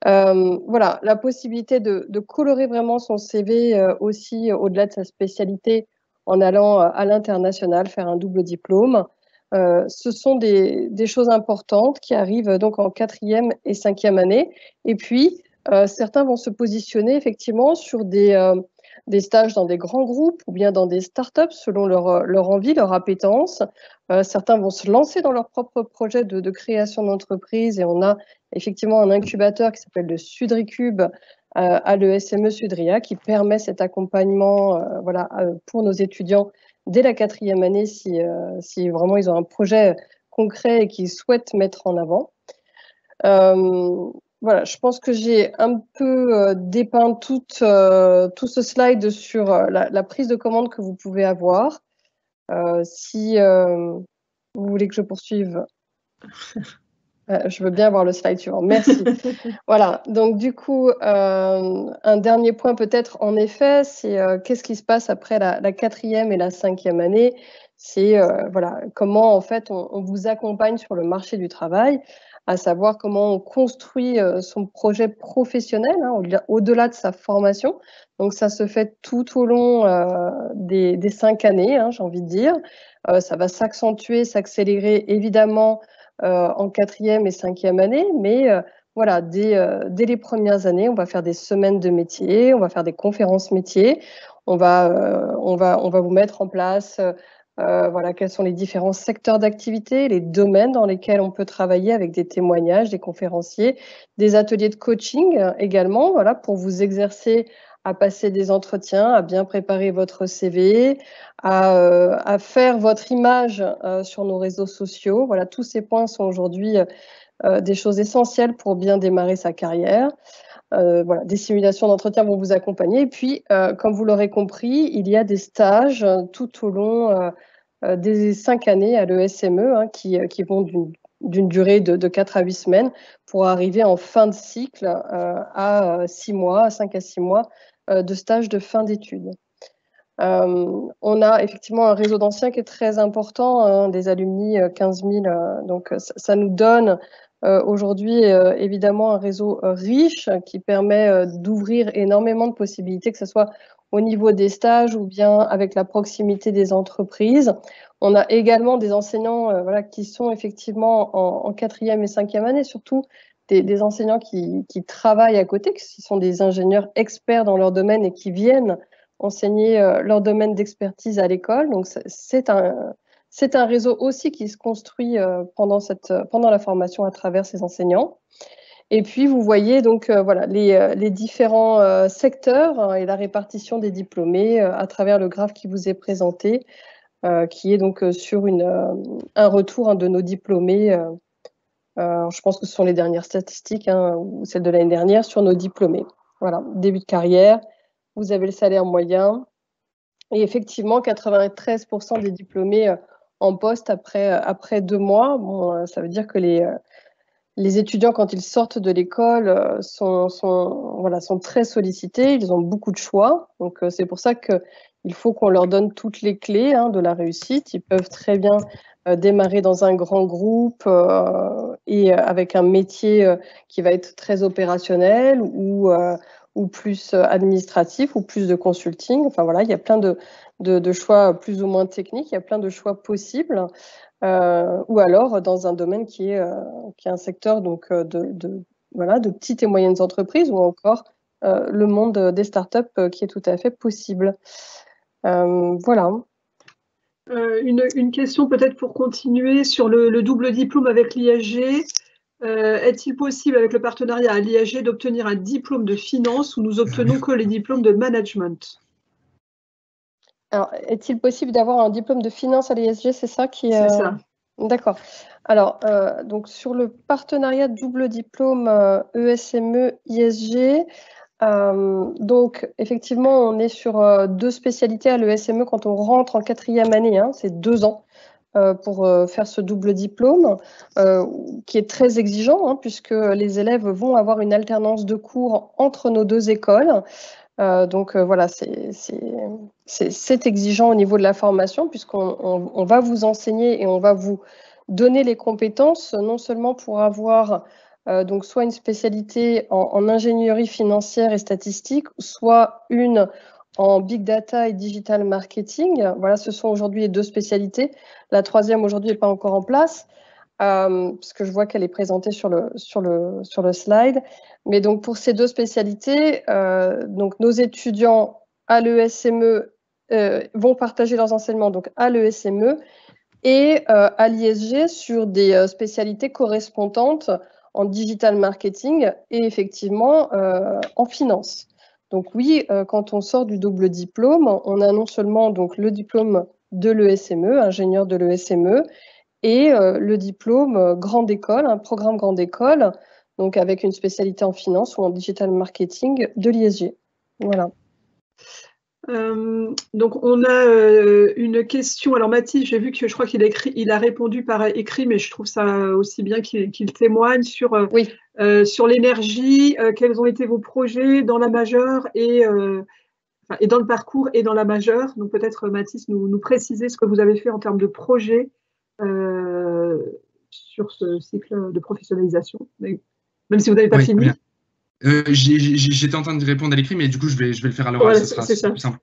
Voilà, la possibilité de colorer vraiment son CV aussi au-delà de sa spécialité en allant à l'international, faire un double diplôme. Ce sont des choses importantes qui arrivent donc en 4e et 5e année. Et puis, certains vont se positionner effectivement sur des stages dans des grands groupes ou bien dans des startups selon leur envie, leur appétence. Certains vont se lancer dans leur propre projet de création d'entreprise et on a effectivement un incubateur qui s'appelle le Sudricube à l'ESME Sudria qui permet cet accompagnement voilà, pour nos étudiants dès la 4e année si vraiment ils ont un projet concret et qu'ils souhaitent mettre en avant. Voilà, je pense que j'ai un peu dépeint tout ce slide sur la prise de commande que vous pouvez avoir. Si vous voulez que je poursuive, je veux bien avoir le slide suivant. Merci. Voilà, donc du coup, un dernier point peut-être, en effet, c'est qu'est-ce qui se passe après la 4e et la 5e année. C'est voilà, comment en fait on vous accompagne sur le marché du travail, à savoir comment on construit son projet professionnel hein, au-delà de sa formation. Donc ça se fait tout au long des 5 années, hein, j'ai envie de dire. Ça va s'accentuer, s'accélérer évidemment en 4e et 5e année, mais voilà, dès les premières années, on va faire des semaines de métiers, on va faire des conférences métiers, on va vous mettre en place voilà, quels sont les différents secteurs d'activité, les domaines dans lesquels on peut travailler avec des témoignages, des conférenciers, des ateliers de coaching également, voilà, pour vous exercer à passer des entretiens, à bien préparer votre CV, à faire votre image sur nos réseaux sociaux. Voilà, tous ces points sont aujourd'hui des choses essentielles pour bien démarrer sa carrière. voilà, des simulations d'entretien vont vous accompagner. Et puis, comme vous l'aurez compris, il y a des stages tout au long des 5 années à l'ESME hein, qui vont d'une durée de 4 à 8 semaines pour arriver en fin de cycle à 6 mois, 5 à 6 mois de stage de fin d'études. On a effectivement un réseau d'anciens qui est très important, hein, des alumni 15 000, donc ça nous donne aujourd'hui évidemment un réseau riche qui permet d'ouvrir énormément de possibilités, que ce soit au niveau des stages ou bien avec la proximité des entreprises. On a également des enseignants voilà, qui sont effectivement en 4e et 5e année, surtout des enseignants qui travaillent à côté, qui sont des ingénieurs experts dans leur domaine et qui viennent enseigner leur domaine d'expertise à l'école. Donc, c'est un réseau aussi qui se construit pendant la formation à travers ces enseignants. Et puis, vous voyez donc voilà, les différents secteurs et la répartition des diplômés à travers le graphe qui vous est présenté, qui est donc sur un retour de nos diplômés. Je pense que ce sont les dernières statistiques, hein, ou celles de l'année dernière, sur nos diplômés. Voilà, début de carrière. Vous avez le salaire moyen et effectivement 93% des diplômés en poste après 2 mois. Bon, ça veut dire que les étudiants, quand ils sortent de l'école, sont très sollicités, ils ont beaucoup de choix. Donc c'est pour ça qu'il faut qu'on leur donne toutes les clés hein, de la réussite. Ils peuvent très bien démarrer dans un grand groupe et avec un métier qui va être très opérationnel ou plus administratif, ou plus de consulting. Enfin voilà, il y a plein de choix plus ou moins techniques, il y a plein de choix possibles. Ou alors dans un domaine qui est un secteur donc, de petites et moyennes entreprises, ou encore le monde des startups qui est tout à fait possible. Voilà. Une question peut-être pour continuer sur le double diplôme avec l'ISG. Est-il possible, avec le partenariat à l'ISG, d'obtenir un diplôme de finance où nous obtenons que les diplômes de management? Alors, est-il possible d'avoir un diplôme de finance à l'ISG? C'est ça qui C'est ça. D'accord. Alors, donc sur le partenariat double diplôme ESME-ISG, donc effectivement, on est sur 2 spécialités à l'ESME quand on rentre en 4e année, hein, c'est 2 ans. Pour faire ce double diplôme qui est très exigeant hein, puisque les élèves vont avoir une alternance de cours entre nos 2 écoles. Donc voilà, c'est exigeant au niveau de la formation puisqu'on va vous enseigner et on va vous donner les compétences non seulement pour avoir donc soit une spécialité en ingénierie financière et statistique, soit une en big data et digital marketing. Voilà, ce sont aujourd'hui les 2 spécialités. La 3e aujourd'hui n'est pas encore en place, parce que je vois qu'elle est présentée sur le slide. Mais donc pour ces 2 spécialités, donc nos étudiants à l'ESME vont partager leurs enseignements donc à l'ESME et à l'ISG sur des spécialités correspondantes en digital marketing et effectivement en finance. Donc oui, quand on sort du double diplôme, on a non seulement donc le diplôme de l'ESME, ingénieur de l'ESME, et le diplôme grande école, un programme grande école, donc avec une spécialité en finance ou en digital marketing de l'ISG. Voilà. Donc on a une question. Alors Mathilde, j'ai vu que je crois qu'il a répondu par écrit, mais je trouve ça aussi bien qu'il témoigne sur l'énergie. Quels ont été vos projets dans la majeure et dans le parcours et dans la majeure? Donc peut-être Mathis nous préciser ce que vous avez fait en termes de projets sur ce cycle de professionnalisation, mais, même si vous n'avez pas fini. J'étais en train de répondre à l'écrit, mais du coup, je vais le faire à l'oral, ce sera plus simple.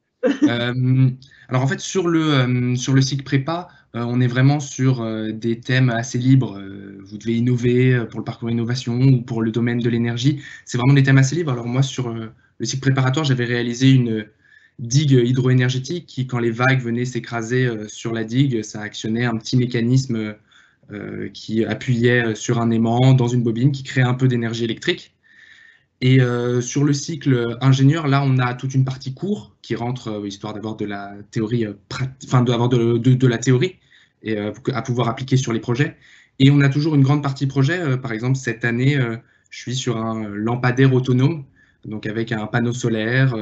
Alors, en fait, sur le cycle prépa, on est vraiment sur des thèmes assez libres. Vous devez innover pour le parcours innovation ou pour le domaine de l'énergie. C'est vraiment des thèmes assez libres. Alors, moi, sur le cycle préparatoire, j'avais réalisé une digue hydroénergétique qui, quand les vagues venaient s'écraser sur la digue, ça actionnait un petit mécanisme qui appuyait sur un aimant dans une bobine qui créait un peu d'énergie électrique. Et sur le cycle ingénieur, là, on a toute une partie cours qui rentre, histoire d'avoir de la théorie, d'avoir de la théorie et à pouvoir appliquer sur les projets. Et on a toujours une grande partie projet. Par exemple, cette année, je suis sur un lampadaire autonome donc avec un panneau solaire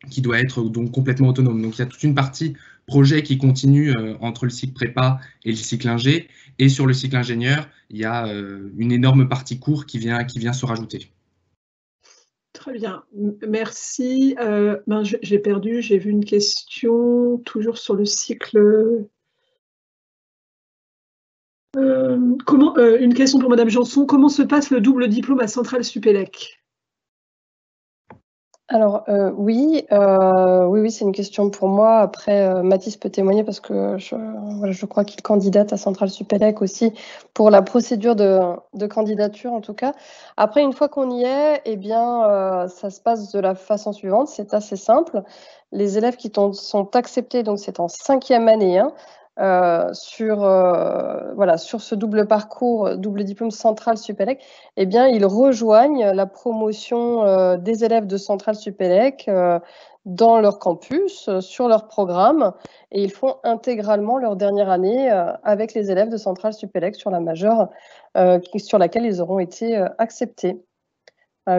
qui doit être donc complètement autonome. Donc il y a toute une partie projet qui continue entre le cycle prépa et le cycle ingé, et sur le cycle ingénieur, il y a une énorme partie cours qui vient se rajouter. Très bien, merci. J'ai perdu, j'ai vu une question, toujours sur le cycle. Une question pour Madame Janson. Comment se passe le double diplôme à Centrale Supélec? Alors, oui, c'est une question pour moi. Après, Mathis peut témoigner parce que je crois qu'il candidate à Centrale Supélec aussi pour la procédure de candidature, en tout cas. Après, une fois qu'on y est, eh bien, ça se passe de la façon suivante. C'est assez simple. Les élèves qui sont acceptés, donc c'est en 5e année, sur ce double parcours, double diplôme Centrale Supélec, eh bien, ils rejoignent la promotion des élèves de Centrale Supélec dans leur campus, sur leur programme, et ils font intégralement leur dernière année avec les élèves de Centrale Supélec sur la majeure sur laquelle ils auront été acceptés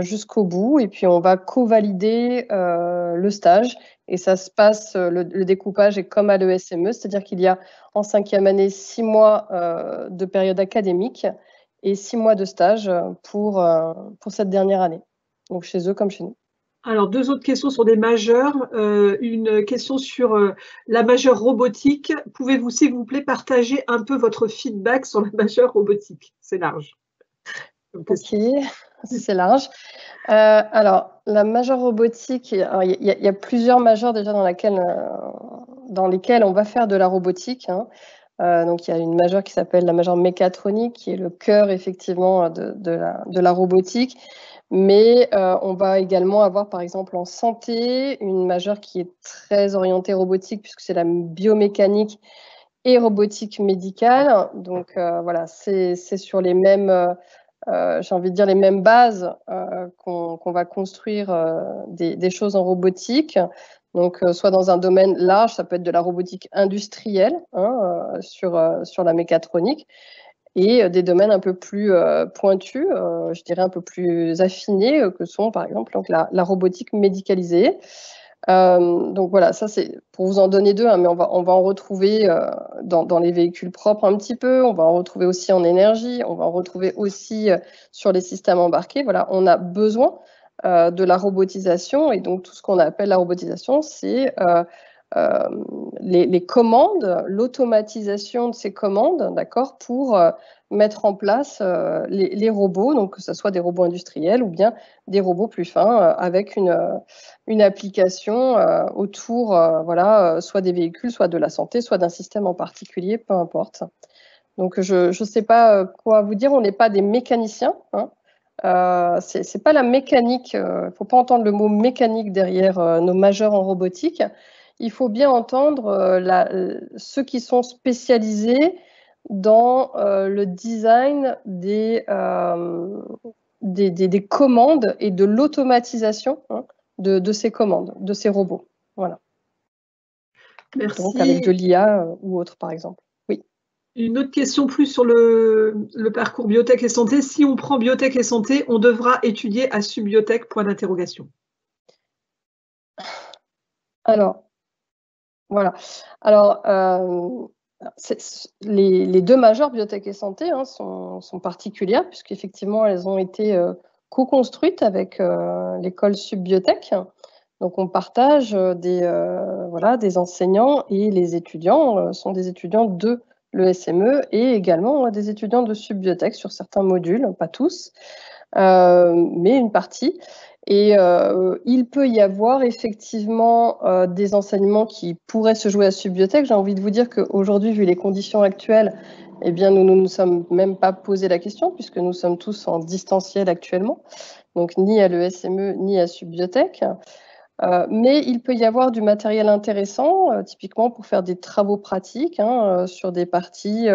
jusqu'au bout. Et puis, on va co-valider le stage. Et ça se passe, le découpage est comme à l'ESME, c'est-à-dire qu'il y a en 5e année 6 mois de période académique et 6 mois de stage pour cette dernière année. Donc chez eux comme chez nous. Alors, 2 autres questions sur des majeurs. Une question sur la majeure robotique. Pouvez-vous, s'il vous plaît, partager un peu votre feedback sur la majeure robotique? C'est large. Ok, c'est large. Alors, la majeure robotique, il y a plusieurs majeures déjà dans lesquelles on va faire de la robotique. Donc, il y a une majeure qui s'appelle la majeure mécatronique, qui est le cœur effectivement de la robotique. Mais on va également avoir, par exemple, en santé, une majeure qui est très orientée robotique, puisque c'est la biomécanique et robotique médicale. Donc, voilà, c'est sur les mêmes... j'ai envie de dire les mêmes bases qu'on va construire des choses en robotique. Donc, soit dans un domaine large, ça peut être de la robotique industrielle sur la mécatronique, et des domaines un peu plus pointus, je dirais un peu plus affinés, que sont par exemple donc, la robotique médicalisée. Donc voilà, ça c'est pour vous en donner 2, mais on va en retrouver dans les véhicules propres un petit peu, on va en retrouver aussi en énergie, on va en retrouver aussi sur les systèmes embarqués. Voilà, on a besoin de la robotisation, et donc tout ce qu'on appelle la robotisation, c'est les commandes, l'automatisation de ces commandes, d'accord, pour mettre en place les robots, donc que ce soit des robots industriels ou bien des robots plus fins avec une application autour, soit des véhicules, soit de la santé, soit d'un système en particulier, peu importe. Donc je ne sais pas quoi vous dire, on n'est pas des mécaniciens. C'est pas la mécanique, il ne faut pas entendre le mot mécanique derrière nos majeurs en robotique. Il faut bien entendre ceux qui sont spécialisés dans le design des commandes et de l'automatisation de ces commandes, de ces robots. Voilà. Merci. Donc avec de l'IA ou autre, par exemple. Oui. Une autre question plus sur le parcours biotech et santé. Si on prend biotech et santé, on devra étudier à Subbiotech, point d'interrogation. Alors, voilà. Alors, les 2 majeures, biotech et santé, sont particulières, puisqu'effectivement, elles ont été co-construites avec l'école Subbiotech. Donc, on partage des enseignants, et les étudiants sont des étudiants de l'ESME et également des étudiants de Subbiotech sur certains modules, pas tous, mais une partie. Et il peut y avoir effectivement des enseignements qui pourraient se jouer à Subbiotech. J'ai envie de vous dire qu'aujourd'hui, vu les conditions actuelles, eh bien, nous ne nous sommes même pas posé la question, puisque nous sommes tous en distanciel actuellement, donc ni à l'ESME ni à Subbiotech. Mais il peut y avoir du matériel intéressant, typiquement pour faire des travaux pratiques sur des parties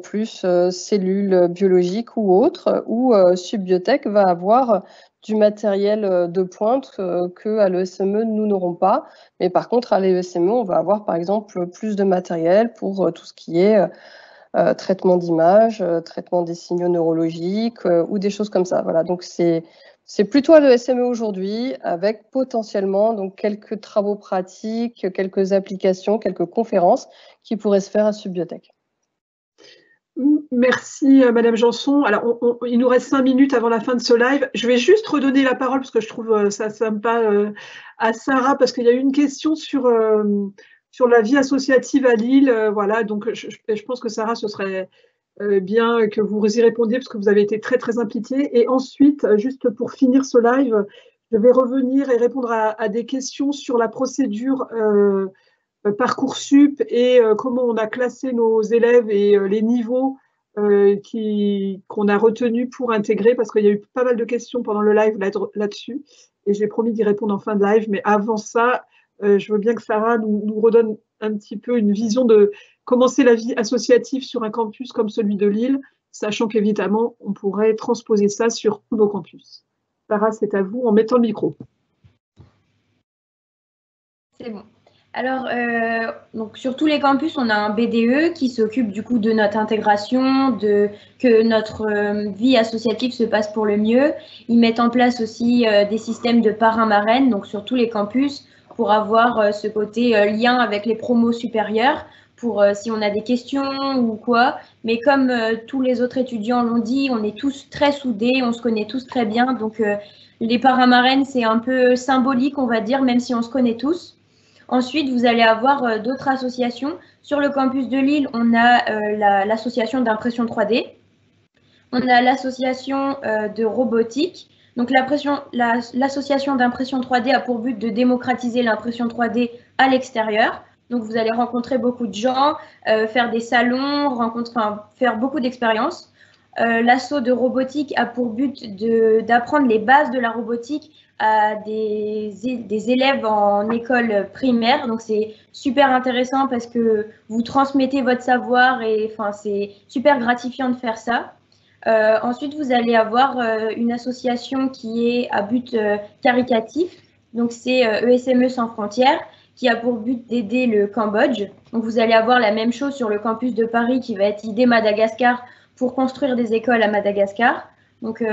plus cellules biologiques ou autres, où Subbiotech va avoir du matériel de pointe qu'à l'ESME, nous n'aurons pas. Mais par contre, à l'ESME, on va avoir par exemple plus de matériel pour tout ce qui est traitement d'image, traitement des signaux neurologiques ou des choses comme ça. Voilà, donc c'est c'est plutôt à l'ESME aujourd'hui, avec potentiellement donc, quelques travaux pratiques, quelques applications, quelques conférences qui pourraient se faire à Subbiotech. Merci Madame Janson. Alors, il nous reste 5 minutes avant la fin de ce live. Je vais juste redonner la parole, parce que je trouve ça sympa, à Sarah, parce qu'il y a eu une question sur la vie associative à Lille. Voilà, donc je pense que Sarah, ce serait bien que vous y répondiez, parce que vous avez été très, très impliquée. Et ensuite, juste pour finir ce live, je vais revenir et répondre à des questions sur la procédure Parcoursup et comment on a classé nos élèves et les niveaux qu'on a retenus pour intégrer, parce qu'il y a eu pas mal de questions pendant le live là-dessus, et j'ai promis d'y répondre en fin de live. Mais avant ça, je veux bien que Sarah nous redonne un petit peu une vision de comment c'est la vie associative sur un campus comme celui de Lille, sachant qu'évidemment, on pourrait transposer ça sur tous nos campus. Sarah, c'est à vous, en mettant le micro. C'est bon. Alors, donc sur tous les campus, on a un BDE qui s'occupe du coup de notre intégration, que notre vie associative se passe pour le mieux. Ils mettent en place aussi des systèmes de parrain-marraine, donc sur tous les campus, pour avoir ce côté lien avec les promos supérieurs, pour si on a des questions ou quoi. Mais comme tous les autres étudiants l'ont dit, on est tous très soudés, on se connaît tous très bien. Donc, les parrain-marraines, c'est un peu symbolique, on va dire, même si on se connaît tous. Ensuite, vous allez avoir d'autres associations. Sur le campus de Lille, on a l'association d'impression 3D. On a l'association de robotique. Donc, l'association d'impression 3D a pour but de démocratiser l'impression 3D à l'extérieur. Donc, vous allez rencontrer beaucoup de gens, faire des salons, faire beaucoup d'expériences. L'asso de robotique a pour but d'apprendre les bases de la robotique à des élèves en école primaire. Donc, c'est super intéressant parce que vous transmettez votre savoir et c'est super gratifiant de faire ça. Ensuite, vous allez avoir une association qui est à but caritatif. Donc, c'est ESME Sans Frontières qui a pour but d'aider le Cambodge. Donc, vous allez avoir la même chose sur le campus de Paris qui va être aider Madagascar pour construire des écoles à Madagascar. Donc,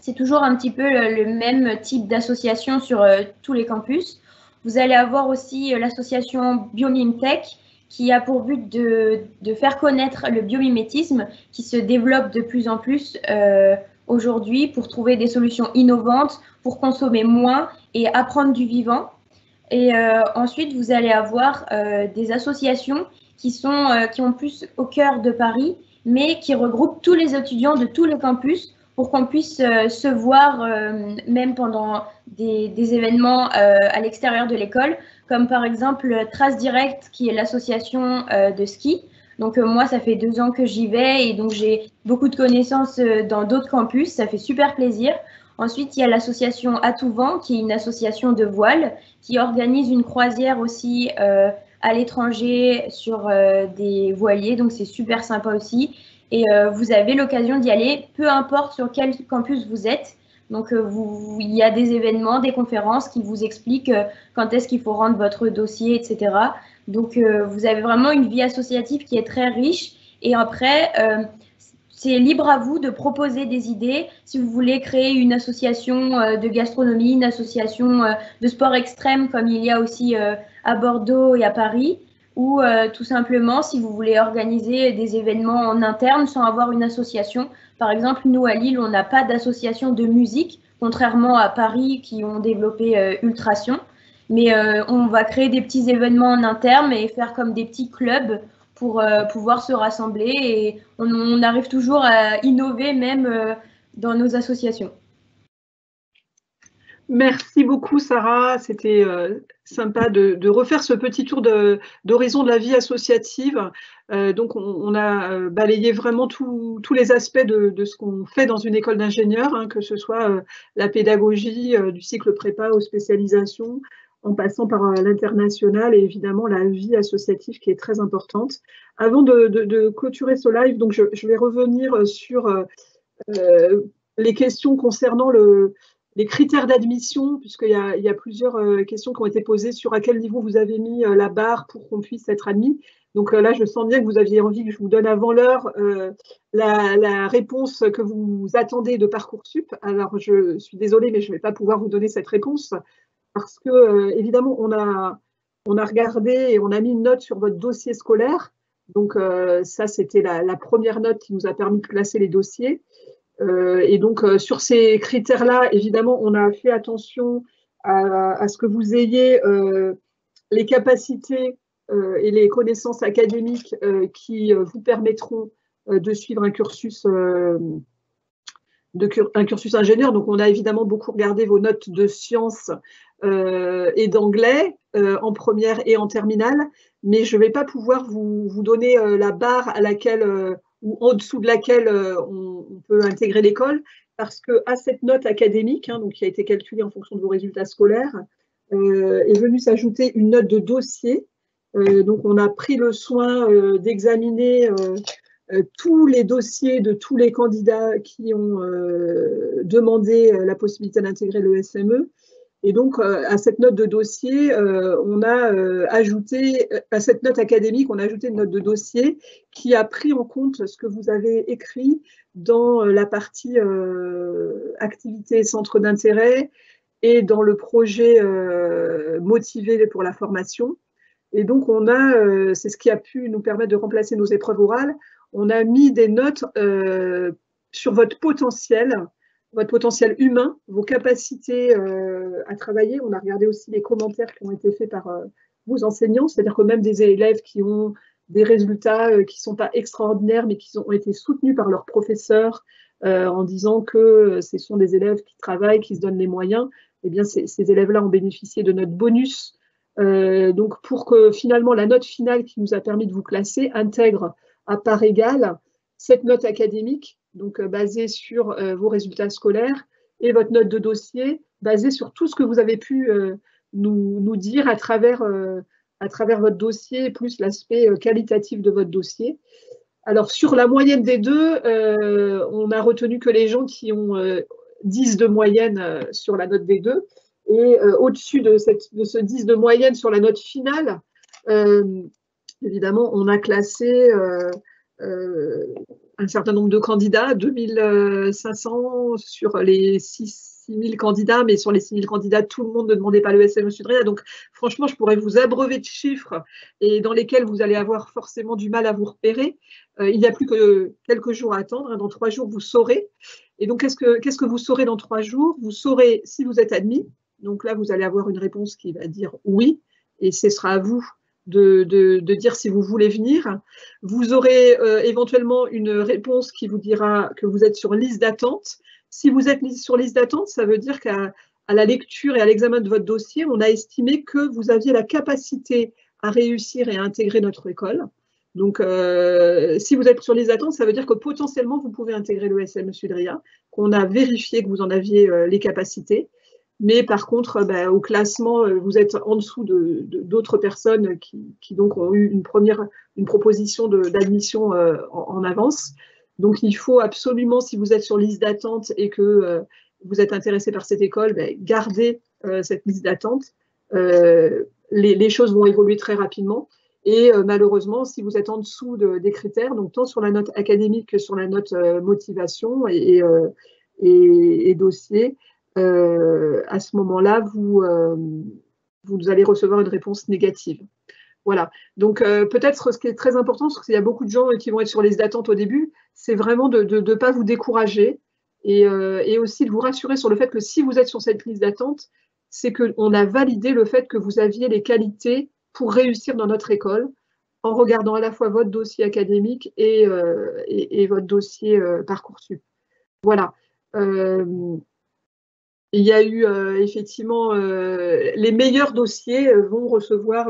c'est toujours un petit peu le même type d'association sur tous les campus. Vous allez avoir aussi l'association Biomimtech qui a pour but de faire connaître le biomimétisme qui se développe de plus en plus aujourd'hui pour trouver des solutions innovantes, pour consommer moins et apprendre du vivant. Et ensuite, vous allez avoir des associations qui ont plus au cœur de Paris, mais qui regroupent tous les étudiants de tous les campus pour qu'on puisse se voir même pendant des événements à l'extérieur de l'école, comme par exemple Trace Direct, qui est l'association de ski. Donc moi, ça fait 2 ans que j'y vais et donc j'ai beaucoup de connaissances dans d'autres campus, ça fait super plaisir. Ensuite, il y a l'association À Tout Vent, qui est une association de voile, qui organise une croisière aussi à l'étranger sur des voiliers, donc c'est super sympa aussi. Et vous avez l'occasion d'y aller, peu importe sur quel campus vous êtes. Donc, il y a des événements, des conférences qui vous expliquent quand est-ce qu'il faut rendre votre dossier, etc. Donc, vous avez vraiment une vie associative qui est très riche. Et après, c'est libre à vous de proposer des idées. Si vous voulez créer une association de gastronomie, une association de sport extrême, comme il y a aussi à Bordeaux et à Paris, ou tout simplement, si vous voulez organiser des événements en interne sans avoir une association. Par exemple, nous, à Lille, on n'a pas d'association de musique, contrairement à Paris, qui ont développé Ultrasion. Mais on va créer des petits événements en interne et faire comme des petits clubs pour pouvoir se rassembler. Et on arrive toujours à innover même dans nos associations. Merci beaucoup, Sarah. C'était sympa de refaire ce petit tour d'horizon de la vie associative. Donc, on a balayé vraiment tous les aspects de ce qu'on fait dans une école d'ingénieur, hein, que ce soit la pédagogie, du cycle prépa aux spécialisations, en passant par l'international et évidemment la vie associative qui est très importante. Avant de clôturer ce live, donc je vais revenir sur les questions concernant les critères d'admission, puisqu'il y a plusieurs questions qui ont été posées sur à quel niveau vous avez mis la barre pour qu'on puisse être admis. Donc là, je sens bien que vous aviez envie que je vous donne avant l'heure la réponse que vous attendez de Parcoursup. Alors, je suis désolée, mais je ne vais pas pouvoir vous donner cette réponse parce que, évidemment, on a regardé et on a mis une note sur votre dossier scolaire. Donc, ça, c'était la première note qui nous a permis de classer les dossiers. Et donc, sur ces critères-là, évidemment, on a fait attention à ce que vous ayez les capacités et les connaissances académiques qui vous permettront de suivre un cursus ingénieur. Donc, on a évidemment beaucoup regardé vos notes de sciences et d'anglais en première et en terminale, mais je ne vais pas pouvoir vous donner la barre à laquelle ou en dessous de laquelle on peut intégrer l'école, parce qu'à cette note académique, donc qui a été calculée en fonction de vos résultats scolaires, est venue s'ajouter une note de dossier. Donc, on a pris le soin d'examiner tous les dossiers de tous les candidats qui ont demandé la possibilité d'intégrer le SME. Et donc, à cette note de dossier, on a ajouté, à cette note académique, on a ajouté une note de dossier qui a pris en compte ce que vous avez écrit dans la partie activité et centre d'intérêt et dans le projet motivé pour la formation. Et donc, on a, c'est ce qui a pu nous permettre de remplacer nos épreuves orales, on a mis des notes sur votre potentiel humain, vos capacités à travailler. On a regardé aussi les commentaires qui ont été faits par vos enseignants, c'est-à-dire que même des élèves qui ont des résultats qui ne sont pas extraordinaires, mais qui ont été soutenus par leurs professeurs en disant que ce sont des élèves qui travaillent, qui se donnent les moyens, eh bien, ces élèves-là ont bénéficié de notre bonus. Donc, pour que finalement la note finale qui nous a permis de vous classer intègre à part égale cette note académique, donc basée sur vos résultats scolaires, et votre note de dossier basée sur tout ce que vous avez pu nous dire à travers votre dossier, plus l'aspect qualitatif de votre dossier. Alors, sur la moyenne des deux, on a retenu que les gens qui ont 10 de moyenne sur la note des deux, et au-dessus de ce 10 de moyenne sur la note finale, évidemment, on a classé un certain nombre de candidats, 2500 sur les 6000 candidats, mais sur les 6000 candidats, tout le monde ne demandait pas le SME Sudria. Donc, franchement, je pourrais vous abreuver de chiffres et dans lesquels vous allez avoir forcément du mal à vous repérer. Il n'y a plus que quelques jours à attendre. Dans 3 jours, vous saurez. Et donc, qu'est-ce que vous saurez dans 3 jours? Vous saurez si vous êtes admis. Donc là, vous allez avoir une réponse qui va dire oui, et ce sera à vous de dire si vous voulez venir. Vous aurez éventuellement une réponse qui vous dira que vous êtes sur liste d'attente. Si vous êtes sur liste d'attente, ça veut dire qu'à la lecture et à l'examen de votre dossier, on a estimé que vous aviez la capacité à réussir et à intégrer notre école. Donc, si vous êtes sur liste d'attente, ça veut dire que potentiellement, vous pouvez intégrer le SME Sudria, qu'on a vérifié que vous en aviez les capacités. Mais par contre, au classement, vous êtes en dessous d'autres personnes qui donc ont eu une proposition d'admission en avance. Donc, il faut absolument, si vous êtes sur liste d'attente et que vous êtes intéressé par cette école, gardez cette liste d'attente. Les choses vont évoluer très rapidement. Et malheureusement, si vous êtes en dessous des critères, donc tant sur la note académique que sur la note motivation et dossier, à ce moment-là, vous allez recevoir une réponse négative. Voilà. Donc, peut-être ce qui est très important, parce qu'il y a beaucoup de gens qui vont être sur les listes d'attente au début, c'est vraiment de ne pas vous décourager et aussi de vous rassurer sur le fait que si vous êtes sur cette liste d'attente, c'est qu'on a validé le fait que vous aviez les qualités pour réussir dans notre école en regardant à la fois votre dossier académique et votre dossier Parcoursup. Voilà. Il y a eu effectivement les meilleurs dossiers vont recevoir,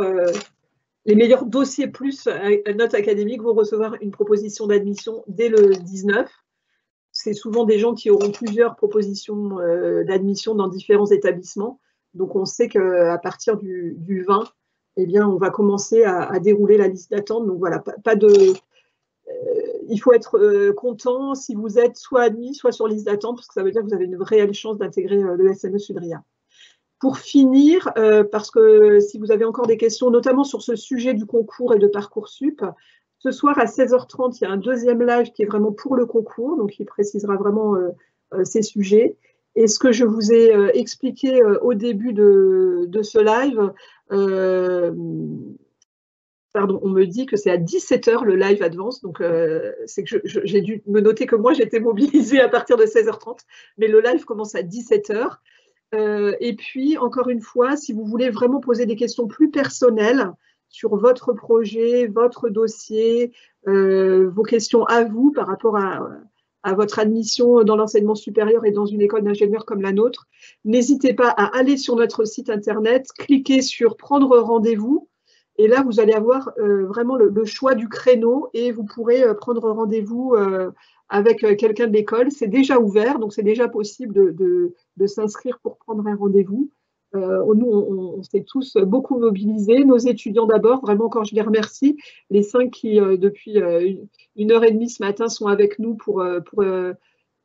les meilleurs dossiers plus notes académiques vont recevoir une proposition d'admission dès le 19. C'est souvent des gens qui auront plusieurs propositions d'admission dans différents établissements. Donc on sait qu'à partir du 20, eh bien, on va commencer à dérouler la liste d'attente. Donc voilà, il faut être content si vous êtes soit admis, soit sur liste d'attente, parce que ça veut dire que vous avez une réelle chance d'intégrer le SME Sudria. Pour finir, parce que si vous avez encore des questions, notamment sur ce sujet du concours et de Parcoursup, ce soir à 16h30, il y a un deuxième live qui est vraiment pour le concours, donc il précisera vraiment ces sujets. Et ce que je vous ai expliqué au début de ce live, pardon, on me dit que c'est à 17h le live Advance, donc c'est que j'ai dû me noter que moi j'étais mobilisée à partir de 16h30, mais le live commence à 17h. Et puis, encore une fois, si vous voulez vraiment poser des questions plus personnelles sur votre projet, votre dossier, vos questions à vous par rapport à votre admission dans l'enseignement supérieur et dans une école d'ingénieur comme la nôtre, n'hésitez pas à aller sur notre site internet, cliquer sur « Prendre rendez-vous » et là, vous allez avoir vraiment le choix du créneau et vous pourrez prendre rendez-vous avec quelqu'un de l'école. C'est déjà ouvert, donc c'est déjà possible de s'inscrire pour prendre un rendez-vous. Nous, on s'est tous beaucoup mobilisés. Nos étudiants d'abord, vraiment, encore je les remercie. Les 5 qui, depuis 1h30 ce matin, sont avec nous pour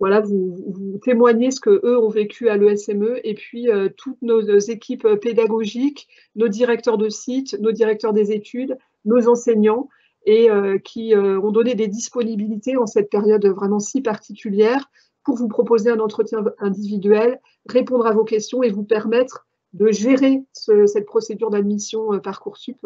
voilà, vous témoigner ce qu'eux ont vécu à l'ESME. Et puis, toutes nos équipes pédagogiques, nos directeurs de site, nos directeurs des études, nos enseignants, et qui ont donné des disponibilités en cette période vraiment si particulière pour vous proposer un entretien individuel, répondre à vos questions et vous permettre de gérer cette procédure d'admission Parcoursup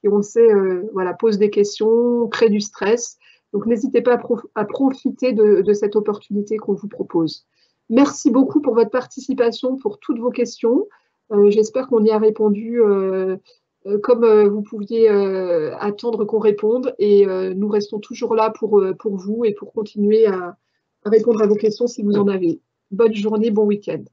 qui, on le sait, voilà, pose des questions, crée du stress. Donc, n'hésitez pas à profiter de cette opportunité qu'on vous propose. Merci beaucoup pour votre participation, pour toutes vos questions. J'espère qu'on y a répondu comme vous pouviez attendre qu'on réponde. Et nous restons toujours là pour vous et pour continuer à répondre à vos questions si vous en avez. Bonne journée, bon week-end.